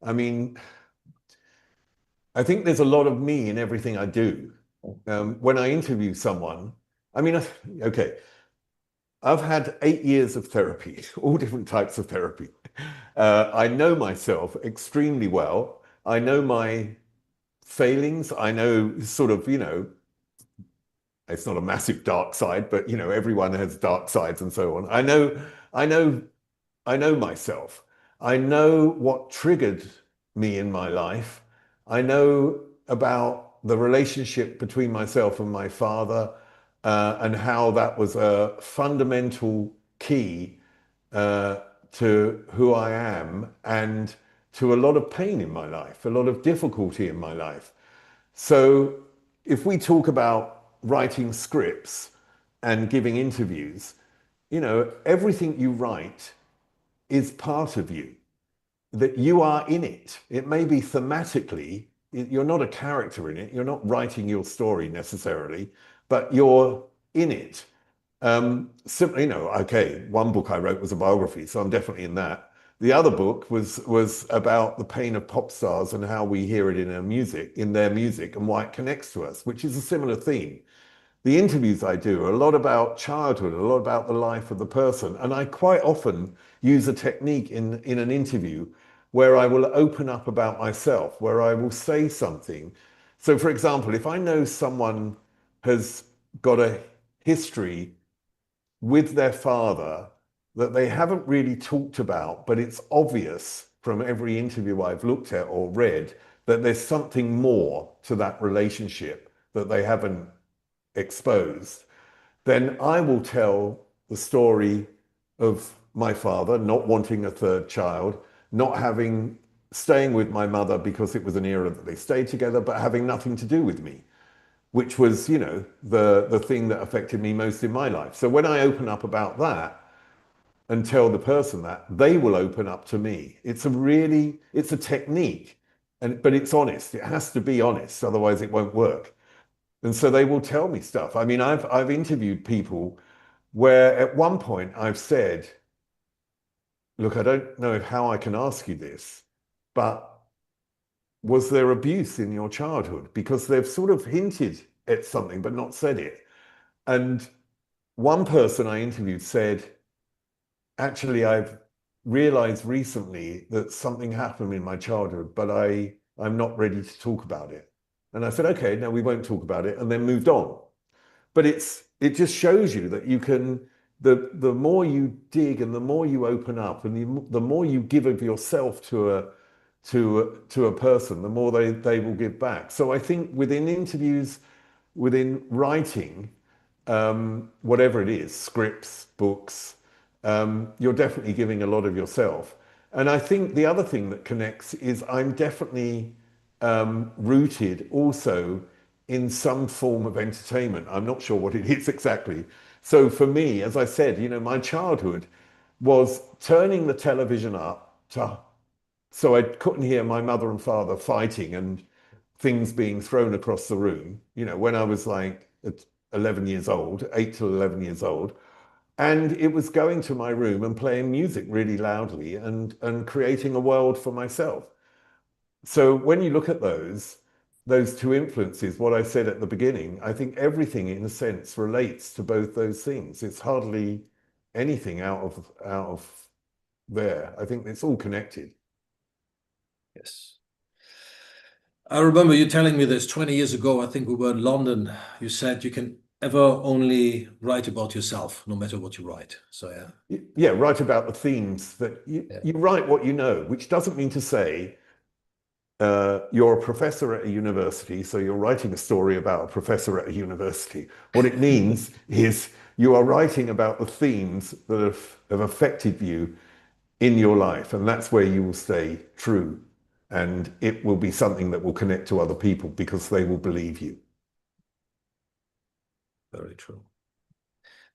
I mean, I think there's a lot of me in everything I do. When I interview someone, I mean, okay, I've had 8 years of therapy, all different types of therapy. I know myself extremely well. I know my failings. I know sort of, you know, it's not a massive dark side, but, you know, everyone has dark sides and so on. I know myself. I know what triggered me in my life. I know about the relationship between myself and my father, and how that was a fundamental key to who I am and to a lot of pain in my life, a lot of difficulty in my life. So if we talk about writing scripts and giving interviews, you know, everything you write is part of you, that you are in it. It may be thematically, you're not a character in it. You're not writing your story necessarily, but you're in it. Simply, okay, one book I wrote was a biography, so I'm definitely in that. The other book was about the pain of pop stars and how we hear it in their music, and why it connects to us, which is a similar theme. The interviews I do are a lot about childhood, a lot about the life of the person, and I quite often use a technique in an interview where I will open up about myself, where I will say something. So, for example, if I know someone has got a history with their father that they haven't really talked about, but it's obvious from every interview I've looked at or read that there's something more to that relationship that they haven't exposed, then I will tell the story of my father not wanting a third child, staying with my mother because it was an era that they stayed together, but having nothing to do with me, which was, the thing that affected me most in my life. So when I open up about that and tell the person that, they will open up to me. It's a technique, but it's honest. It has to be honest, otherwise it won't work. And so they will tell me stuff. I mean, I've interviewed people where at one point I've said, look, I don't know how I can ask you this, but was there abuse in your childhood? Because they've sort of hinted at something, but not said it. And one person I interviewed said, actually, I've realized recently that something happened in my childhood, but I'm not ready to talk about it. And I said, okay, no, we won't talk about it, and then moved on. But it just shows you that you can, the more you dig and the more you open up and the more you give of yourself to a person, the more they will give back. So I think within interviews, within writing, whatever it is, scripts, books, you're definitely giving a lot of yourself. And I think the other thing that connects is I'm definitely rooted also in some form of entertainment. I'm not sure what it is exactly. So for me, as I said, my childhood was turning the television up so I couldn't hear my mother and father fighting and things being thrown across the room, when I was like 11 years old, 8 to 11 years old. And it was going to my room and playing music really loudly and creating a world for myself. So when you look at those two influences, what I said at the beginning, I think everything in a sense relates to both those things. It's hardly anything out of there. I think it's all connected. Yes. I remember you telling me this 20 years ago. I think we were in London. You said you can ever only write about yourself, no matter what you write. So yeah. Yeah, write about the themes that you write what you know, which doesn't mean to say you're a professor at a university, so you're writing a story about a professor at a university. What it means is you are writing about the themes that have affected you in your life, and that's where you will stay true. And it will be something that will connect to other people because they will believe you. Very true.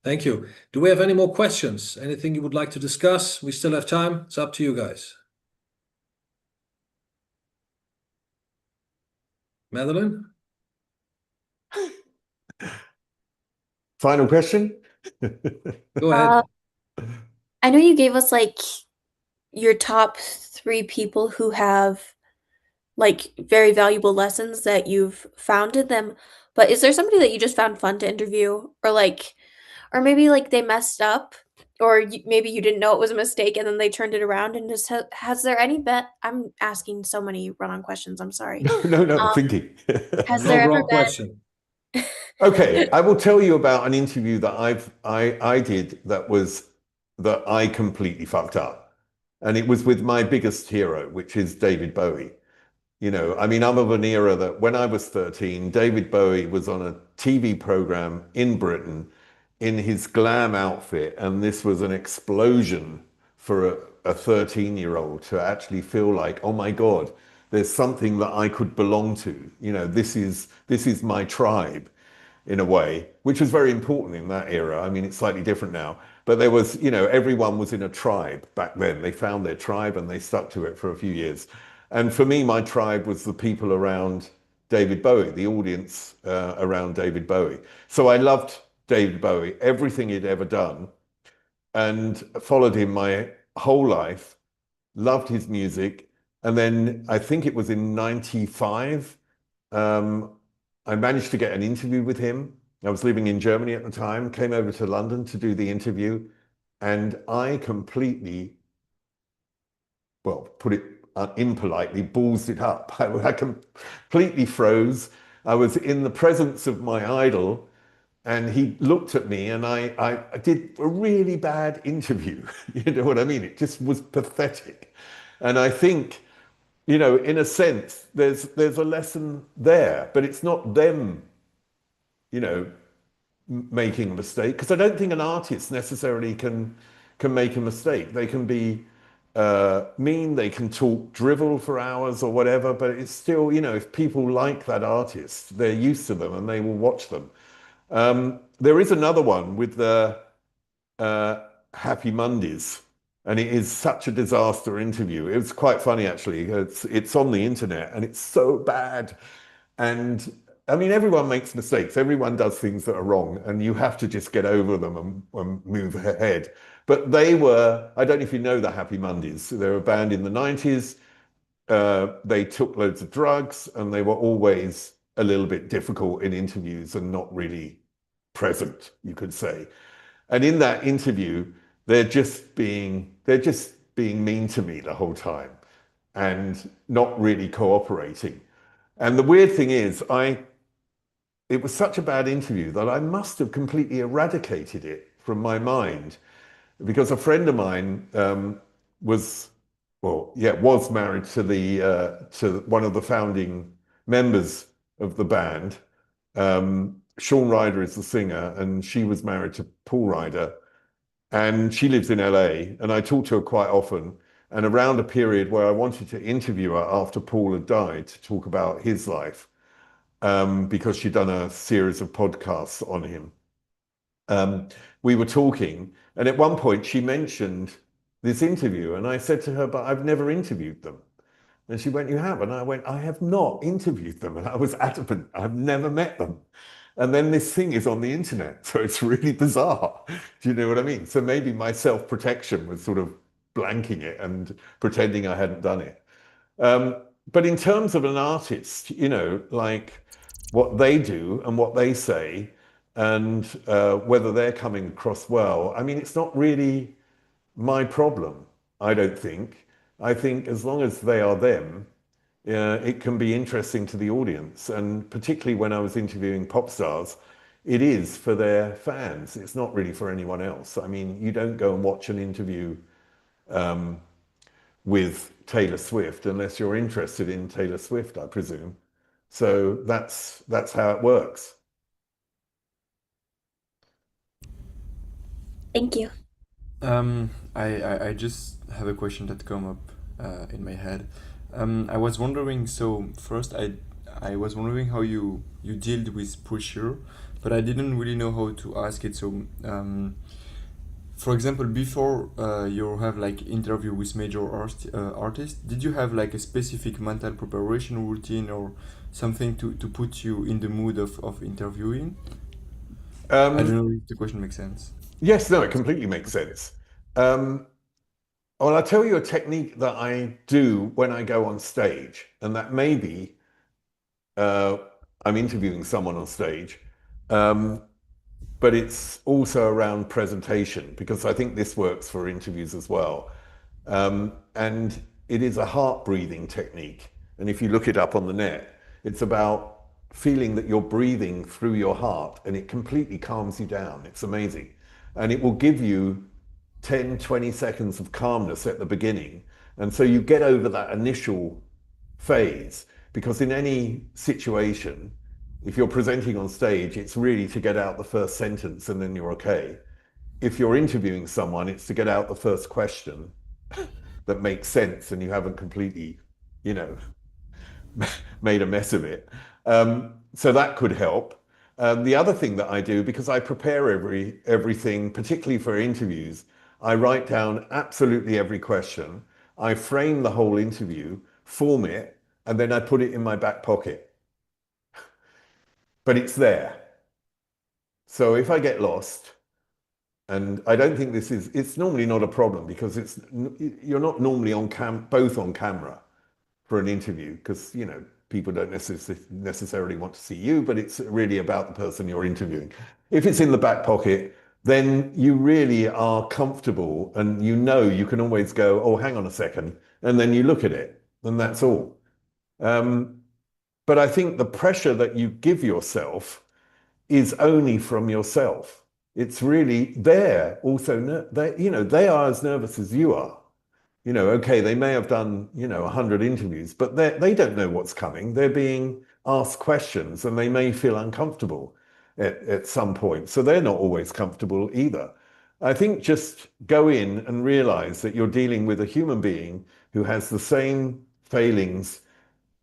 Thank you. Do we have any more questions? Anything you would like to discuss? We still have time. It's up to you guys. Madeline? Final question? Go ahead. I know you gave us like your top 3 people who have like very valuable lessons that you've found in them, but is there somebody that you just found fun to interview, or maybe like they messed up, or maybe you didn't know it was a mistake and then they turned it around, and just has there any bet? I'm asking so many run-on questions. I'm sorry. No, thinking. Has No there ever wrong been? question. Okay, I will tell you about an interview that I did that I completely fucked up. And it was with my biggest hero, which is David Bowie. I mean, I'm of an era that when I was 13, David Bowie was on a TV program in Britain in his glam outfit, and this was an explosion for a 13-year-old to actually feel like, oh my God, there's something that I could belong to. This is my tribe in a way, which was very important in that era. I mean, it's slightly different now, but there was, everyone was in a tribe back then. They found their tribe and they stuck to it for a few years. And for me, my tribe was the people around David Bowie, the audience around David Bowie. So I loved David Bowie, everything he'd ever done, and followed him my whole life, loved his music. And then I think it was in 95, I managed to get an interview with him. I was living in Germany at the time, came over to London to do the interview, and I completely, well, put it impolitely, ballsed it up. I completely froze. I was in the presence of my idol, and he looked at me, and I did a really bad interview. You know what I mean? It just was pathetic. And I think, you know, in a sense, there's a lesson there, but it's not them, you know, making a mistake, because I don't think an artist necessarily can make a mistake. They can be mean, they can talk drivel for hours or whatever, but it's still, you know, if people like that artist, they're used to them and they will watch them. There is another one with the Happy Mondays, and it is such a disaster interview. It was quite funny, actually. It's on the internet, and it's so bad. And I mean, everyone makes mistakes. Everyone does things that are wrong, and you have to just get over them and move ahead. But they were, I don't know if you know the Happy Mondays. They were a band in the 90s. They took loads of drugs, and they were always a little bit difficult in interviews and not really present, you could say. And in that interview, they're just being mean to me the whole time and not really cooperating. And the weird thing is, it was such a bad interview that I must have completely eradicated it from my mind, because a friend of mine was married to one of the founding members of the band. Shaun Ryder is the singer, and she was married to Paul Ryder, and she lives in LA, and I talk to her quite often. And around a period where I wanted to interview her after Paul had died to talk about his life, because she'd done a series of podcasts on him. We were talking, and at one point she mentioned this interview, and I said to her, but I've never interviewed them. And she went, you have? And I went, I have not interviewed them. And I was adamant, I've never met them. And then this thing is on the internet, so it's really bizarre. Do you know what I mean? So maybe my self-protection was sort of blanking it and pretending I hadn't done it. But in terms of an artist, you know, like what they do and what they say, and whether they're coming across well, I mean, it's not really my problem, I don't think. I think as long as they are them, it can be interesting to the audience. And particularly when I was interviewing pop stars, it is for their fans. It's not really for anyone else. I mean, you don't go and watch an interview with Taylor Swift unless you're interested in Taylor Swift, I presume. So that's how it works. Thank you. I just have a question that come up in my head. I was wondering, so first I was wondering how you dealt with pressure, but I didn't really know how to ask it. So for example, before you have like interview with major artists, did you have like a specific mental preparation routine or something to put you in the mood of interviewing? I don't know if the question makes sense. Yes, no, it completely makes sense. Well, I'll tell you a technique that I do when I go on stage, and that maybe I'm interviewing someone on stage, but it's also around presentation, because I think this works for interviews as well. And it is a heart breathing technique. And if you look it up on the net, it's about feeling that you're breathing through your heart, and it completely calms you down. It's amazing. And it will give you 10, 20 seconds of calmness at the beginning. And so you get over that initial phase, because in any situation, if you're presenting on stage, it's really to get out the first sentence and then you're okay. If you're interviewing someone, it's to get out the first question that makes sense and you haven't completely, you know, made a mess of it. So that could help. The other thing that I do, because I prepare everything, particularly for interviews, I write down absolutely every question. I frame the whole interview form it, and then I put it in my back pocket. But it's there. So if I get lost, and I don't think it's normally not a problem because you're not normally both on camera for an interview because, you know, people don't necessarily want to see you, but it's really about the person you're interviewing. If it's in the back pocket, then you really are comfortable and you know you can always go, oh, hang on a second, and then you look at it, and that's all. But I think the pressure that you give yourself is only from yourself. It's really they're also, you know, they are as nervous as you are. You know, okay, they may have done, you know, 100 interviews, but they don't know what's coming. They're being asked questions and they may feel uncomfortable at some point. So they're not always comfortable either. I think just go in and realize that you're dealing with a human being who has the same failings,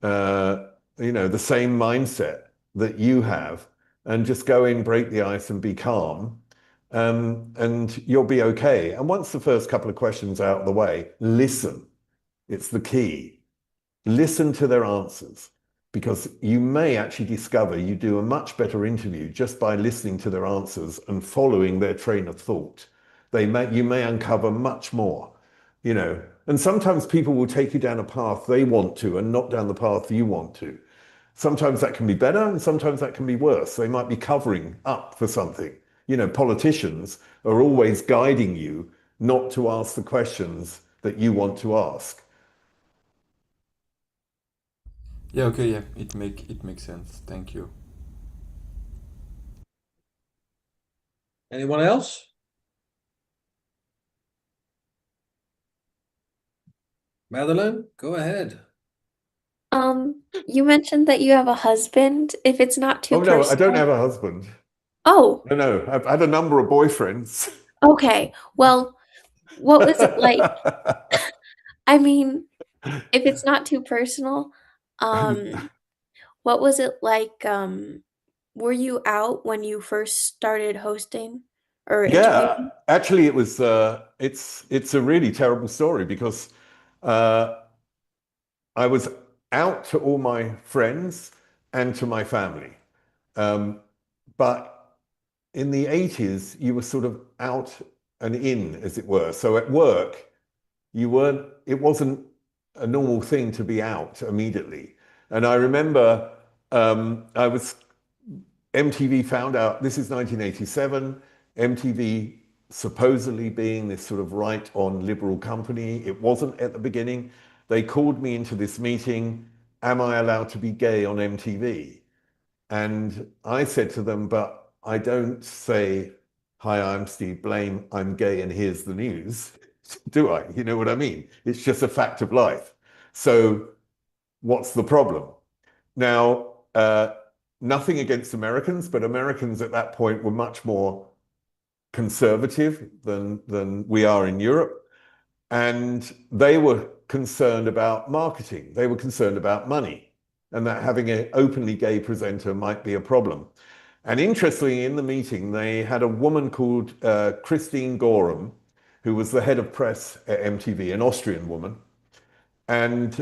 you know, the same mindset that you have, and just go in, break the ice and be calm. And you'll be okay. And once the first couple of questions are out of the way, listen. It's the key. Listen to their answers, because you may actually discover you do a much better interview just by listening to their answers and following their train of thought. You may uncover much more, you know. And sometimes people will take you down a path they want to and not down the path you want to. Sometimes that can be better and sometimes that can be worse. They might be covering up for something. You know, politicians are always guiding you not to ask the questions that you want to ask. Yeah, okay, yeah, it makes sense. Thank you. Anyone else? Madeline, go ahead. You mentioned that you have a husband. If it's not too Oh no, I don't personal. have a husband. Oh, No, I've had a number of boyfriends. okay. Well, what was it like? I mean, if it's not too personal, what was it like? Were you out when you first started hosting or Yeah, interviewing? actually, it's a really terrible story because I was out to all my friends and to my family, but in the 80s, you were sort of out and in, as it were. So at work, it wasn't a normal thing to be out immediately. And I remember MTV found out, this is 1987, MTV supposedly being this sort of right on liberal company. It wasn't at the beginning. They called me into this meeting, am I allowed to be gay on MTV? And I said to them, but I don't say, hi, I'm Steve Blame, I'm gay and here's the news, do I? You know what I mean? It's just a fact of life. So what's the problem? Now, nothing against Americans, but Americans at that point were much more conservative than we are in Europe. And they were concerned about marketing. They were concerned about money, and that having an openly gay presenter might be a problem. And interestingly, in the meeting, they had a woman called Christine Gorham, who was the head of press at MTV, an Austrian woman. And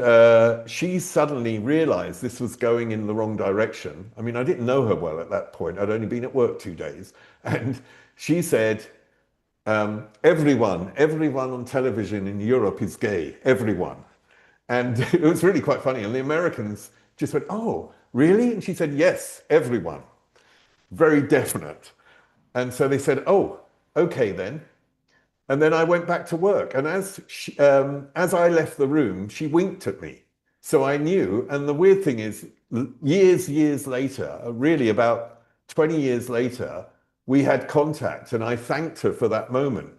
she suddenly realized this was going in the wrong direction. I mean, I didn't know her well at that point. I'd only been at work 2 days. And she said, everyone on television in Europe is gay, everyone. And it was really quite funny. And the Americans just went, oh, really? And she said, yes, everyone. Very definite. And so they said, oh, okay then. And then I went back to work. And as I left the room, she winked at me. So I knew. And the weird thing is, years later, really about 20 years later, we had contact and I thanked her for that moment.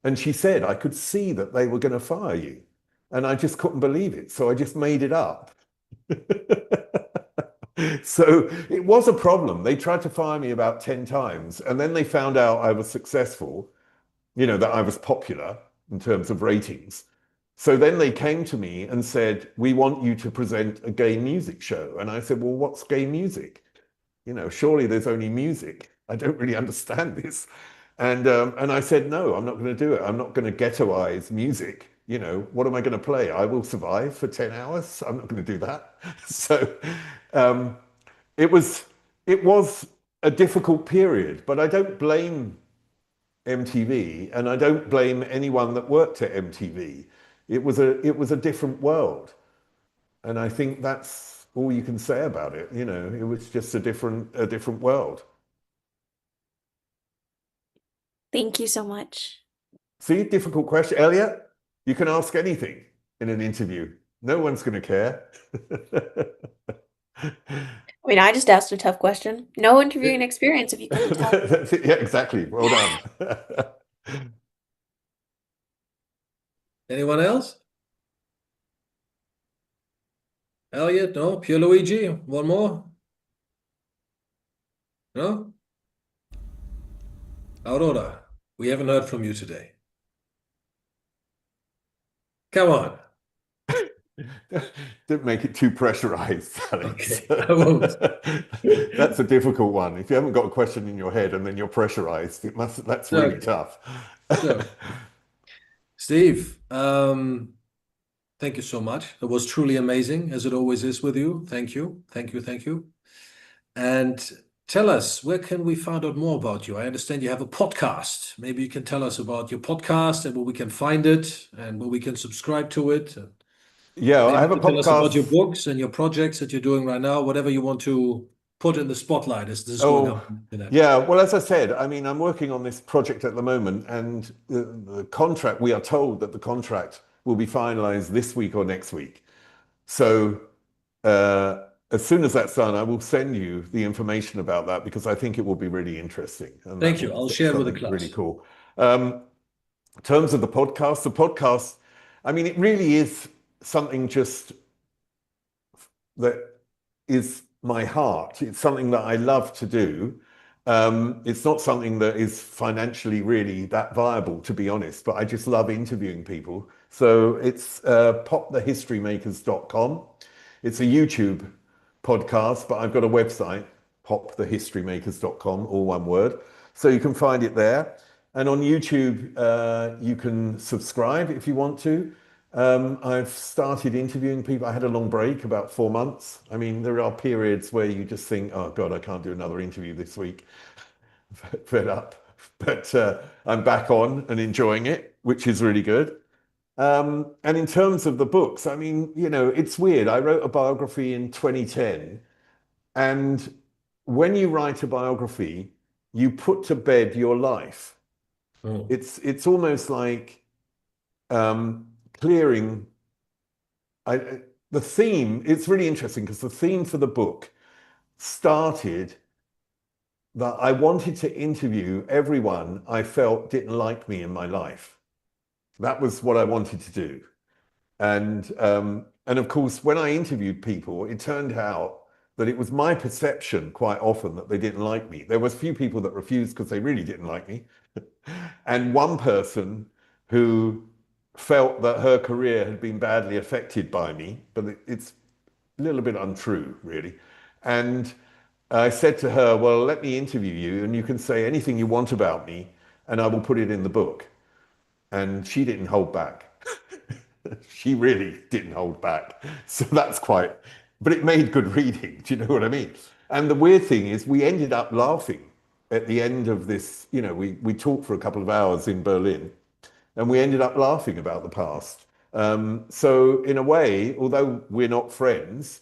And she said, I could see that they were going to fire you. And I just couldn't believe it. So I just made it up. So it was a problem. They tried to fire me about 10 times. And then they found out I was successful, you know, that I was popular in terms of ratings. So then they came to me and said, we want you to present a gay music show. And I said, well, what's gay music? You know, surely there's only music. I don't really understand this. And I said, no, I'm not going to do it. I'm not going to ghettoize music. You know, what am I going to play? I Will Survive for 10 hours. I'm not going to do that. So um, it was a difficult period, but I don't blame MTV, and I don't blame anyone that worked at MTV. It was a different world, and I think that's all you can say about it. You know, it was just a different world. Thank you so much. See, difficult question, Elliot. You can ask anything in an interview. No one's going to care. I mean, I just asked a tough question. No interviewing experience if you couldn't tell. Yeah, exactly. Well done. Anyone else? Elliot, no? Pure Luigi, one more? No? Aurora, we haven't heard from you today. Come on. Don't make it too pressurized, Alex. Okay, I won't. That's a difficult one. If you haven't got a question in your head and then you're pressurized, that's really Okay. tough. So, Steve, thank you so much. It was truly amazing, as it always is with you. Thank you. Thank you. Thank you. And tell us, where can we find out more about you? I understand you have a podcast. Maybe you can tell us about your podcast and where we can find it and where we can subscribe to it. And Yeah, maybe I have you a can tell us about your podcast. books and your projects that you're doing right now, whatever you want to put in the spotlight as this is going up Oh, on the internet. yeah. Well, as I said, I mean, I'm working on this project at the moment, and the contract, we are told that the contract will be finalized this week or next week. So uh, as soon as that's done, I will send you the information about that because I think it will be really interesting, and that Thank will you. be I'll share it with the something really class. cool. In terms of the podcast, I mean, it really is something just that is my heart. It's something that I love to do. It's not something that is financially really that viable, to be honest, but I just love interviewing people. So it's popthehistorymakers.com. It's a YouTube podcast, but I've got a website, popthehistorymakers.com, all one word. So you can find it there. And on YouTube, you can subscribe if you want to. I've started interviewing people. I had a long break, about 4 months. I mean, there are periods where you just think, oh God, I can't do another interview this week. Fed up. But I'm back on and enjoying it, which is really good. And in terms of the books, I mean, you know, it's weird. I wrote a biography in 2010. And when you write a biography, you put to bed your life. Oh, It's almost like clearing the theme. It's really interesting because the theme for the book started that I wanted to interview everyone I felt didn't like me in my life. That was what I wanted to do. And of course, when I interviewed people, it turned out that it was my perception quite often that they didn't like me. There was a few people that refused because they really didn't like me. And one person who felt that her career had been badly affected by me, but it's a little bit untrue, really. And I said to her, well, let me interview you and you can say anything you want about me and I will put it in the book. And she didn't hold back. She really didn't hold back. So that's quite, but it made good reading. Do you know what I mean? And the weird thing is we ended up laughing at the end of this. You know, we talked for a couple of hours in Berlin and we ended up laughing about the past. So in a way, although we're not friends,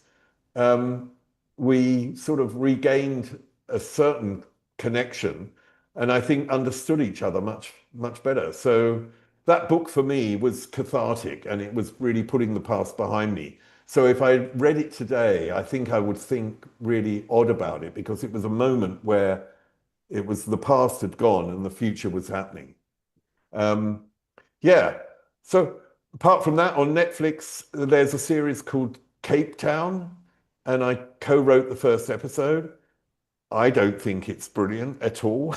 we sort of regained a certain connection and I think understood each other much better. So that book for me was cathartic and it was really putting the past behind me. So if I read it today, I think I would think really odd about it because it was a moment where it was the past had gone and the future was happening. Yeah. So apart from that, on Netflix, there's a series called Cape Town, and I co-wrote the first episode. I don't think it's brilliant at all,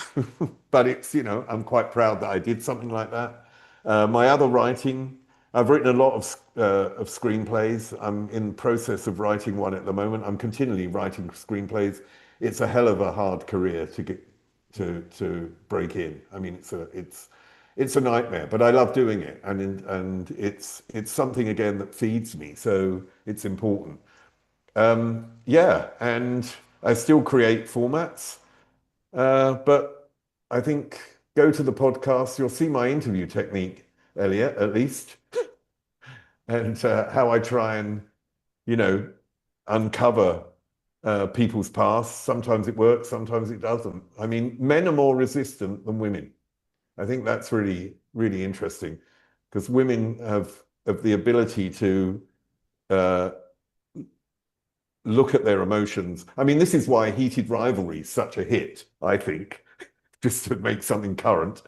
but it's, you know, I'm quite proud that I did something like that. My other writing, I've written a lot of screenplays. I'm in the process of writing one at the moment. I'm continually writing screenplays. It's a hell of a hard career to get to break in. I mean, it's a nightmare, but I love doing it, and it's something again that feeds me, so it's important. Yeah, and I still create formats, but I think go to the podcast. You'll see my interview technique, Elliot, at least, and how I try and, you know, uncover people's past. Sometimes it works, sometimes it doesn't. I mean, men are more resistant than women. I think that's really, really interesting, because women have the ability to look at their emotions. I mean, this is why Heated Rivalry is such a hit, I think, just to make something current,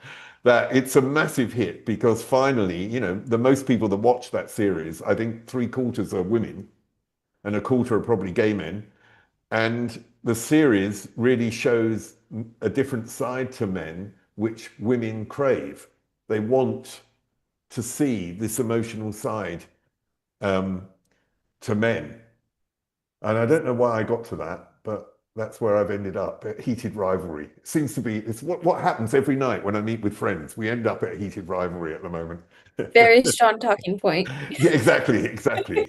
that it's a massive hit because finally, you know, the most people that watch that series, I think 3/4 are women and 1/4 are probably gay men. And the series really shows a different side to men, which women crave. They want to see this emotional side to men. And I don't know why I got to that, but that's where I've ended up, at Heated Rivalry. It seems to be, it's what happens every night when I meet with friends. We end up at Heated Rivalry at the moment. Very strong talking point. Yeah, exactly.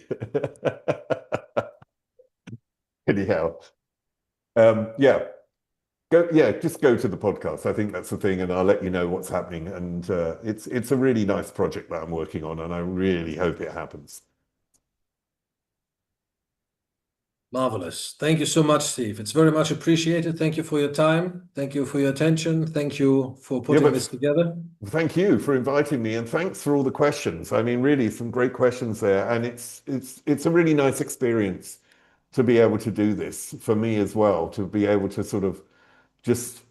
Anyhow, yeah. Just go to the podcast. I think that's the thing, and I'll let you know what's happening. And it's a really nice project that I'm working on, and I really hope it happens. Marvelous. Thank you so much, Steve. It's very much appreciated. Thank you for your time. Thank you for your attention. Thank you for putting this together. Thank you for inviting me, and thanks for all the questions. I mean, really, some great questions there, and it's a really nice experience to be able to do this for me as well, to be able to sort of just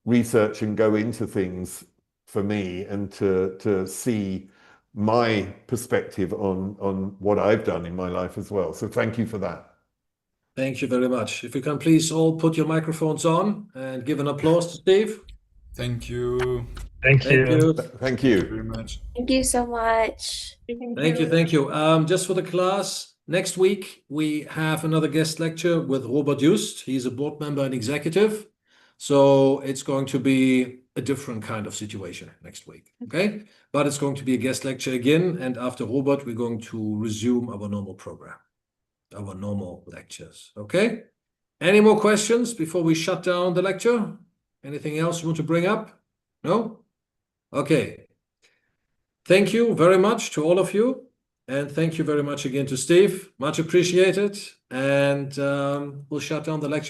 research and go into things for me, and to see my perspective on what I've done in my life as well. So thank you for that. Thank you very much. If you can please all put your microphones on and give an applause to Steve. Thank you. Thank you. Thank You you. very much. Thank you so much. Thank you. Just for the class, next week we have another guest lecture with Robert Just. He's a board member and executive. So it's going to be a different kind of situation next week. Okay. But it's going to be a guest lecture again. And after Robert, we're going to resume our normal program, our normal lectures. Okay. Any more questions before we shut down the lecture? Anything else you want to bring up? No? Okay. Thank you very much to all of you. And thank you very much again to Steve. Much appreciated. And we'll shut down the lecture.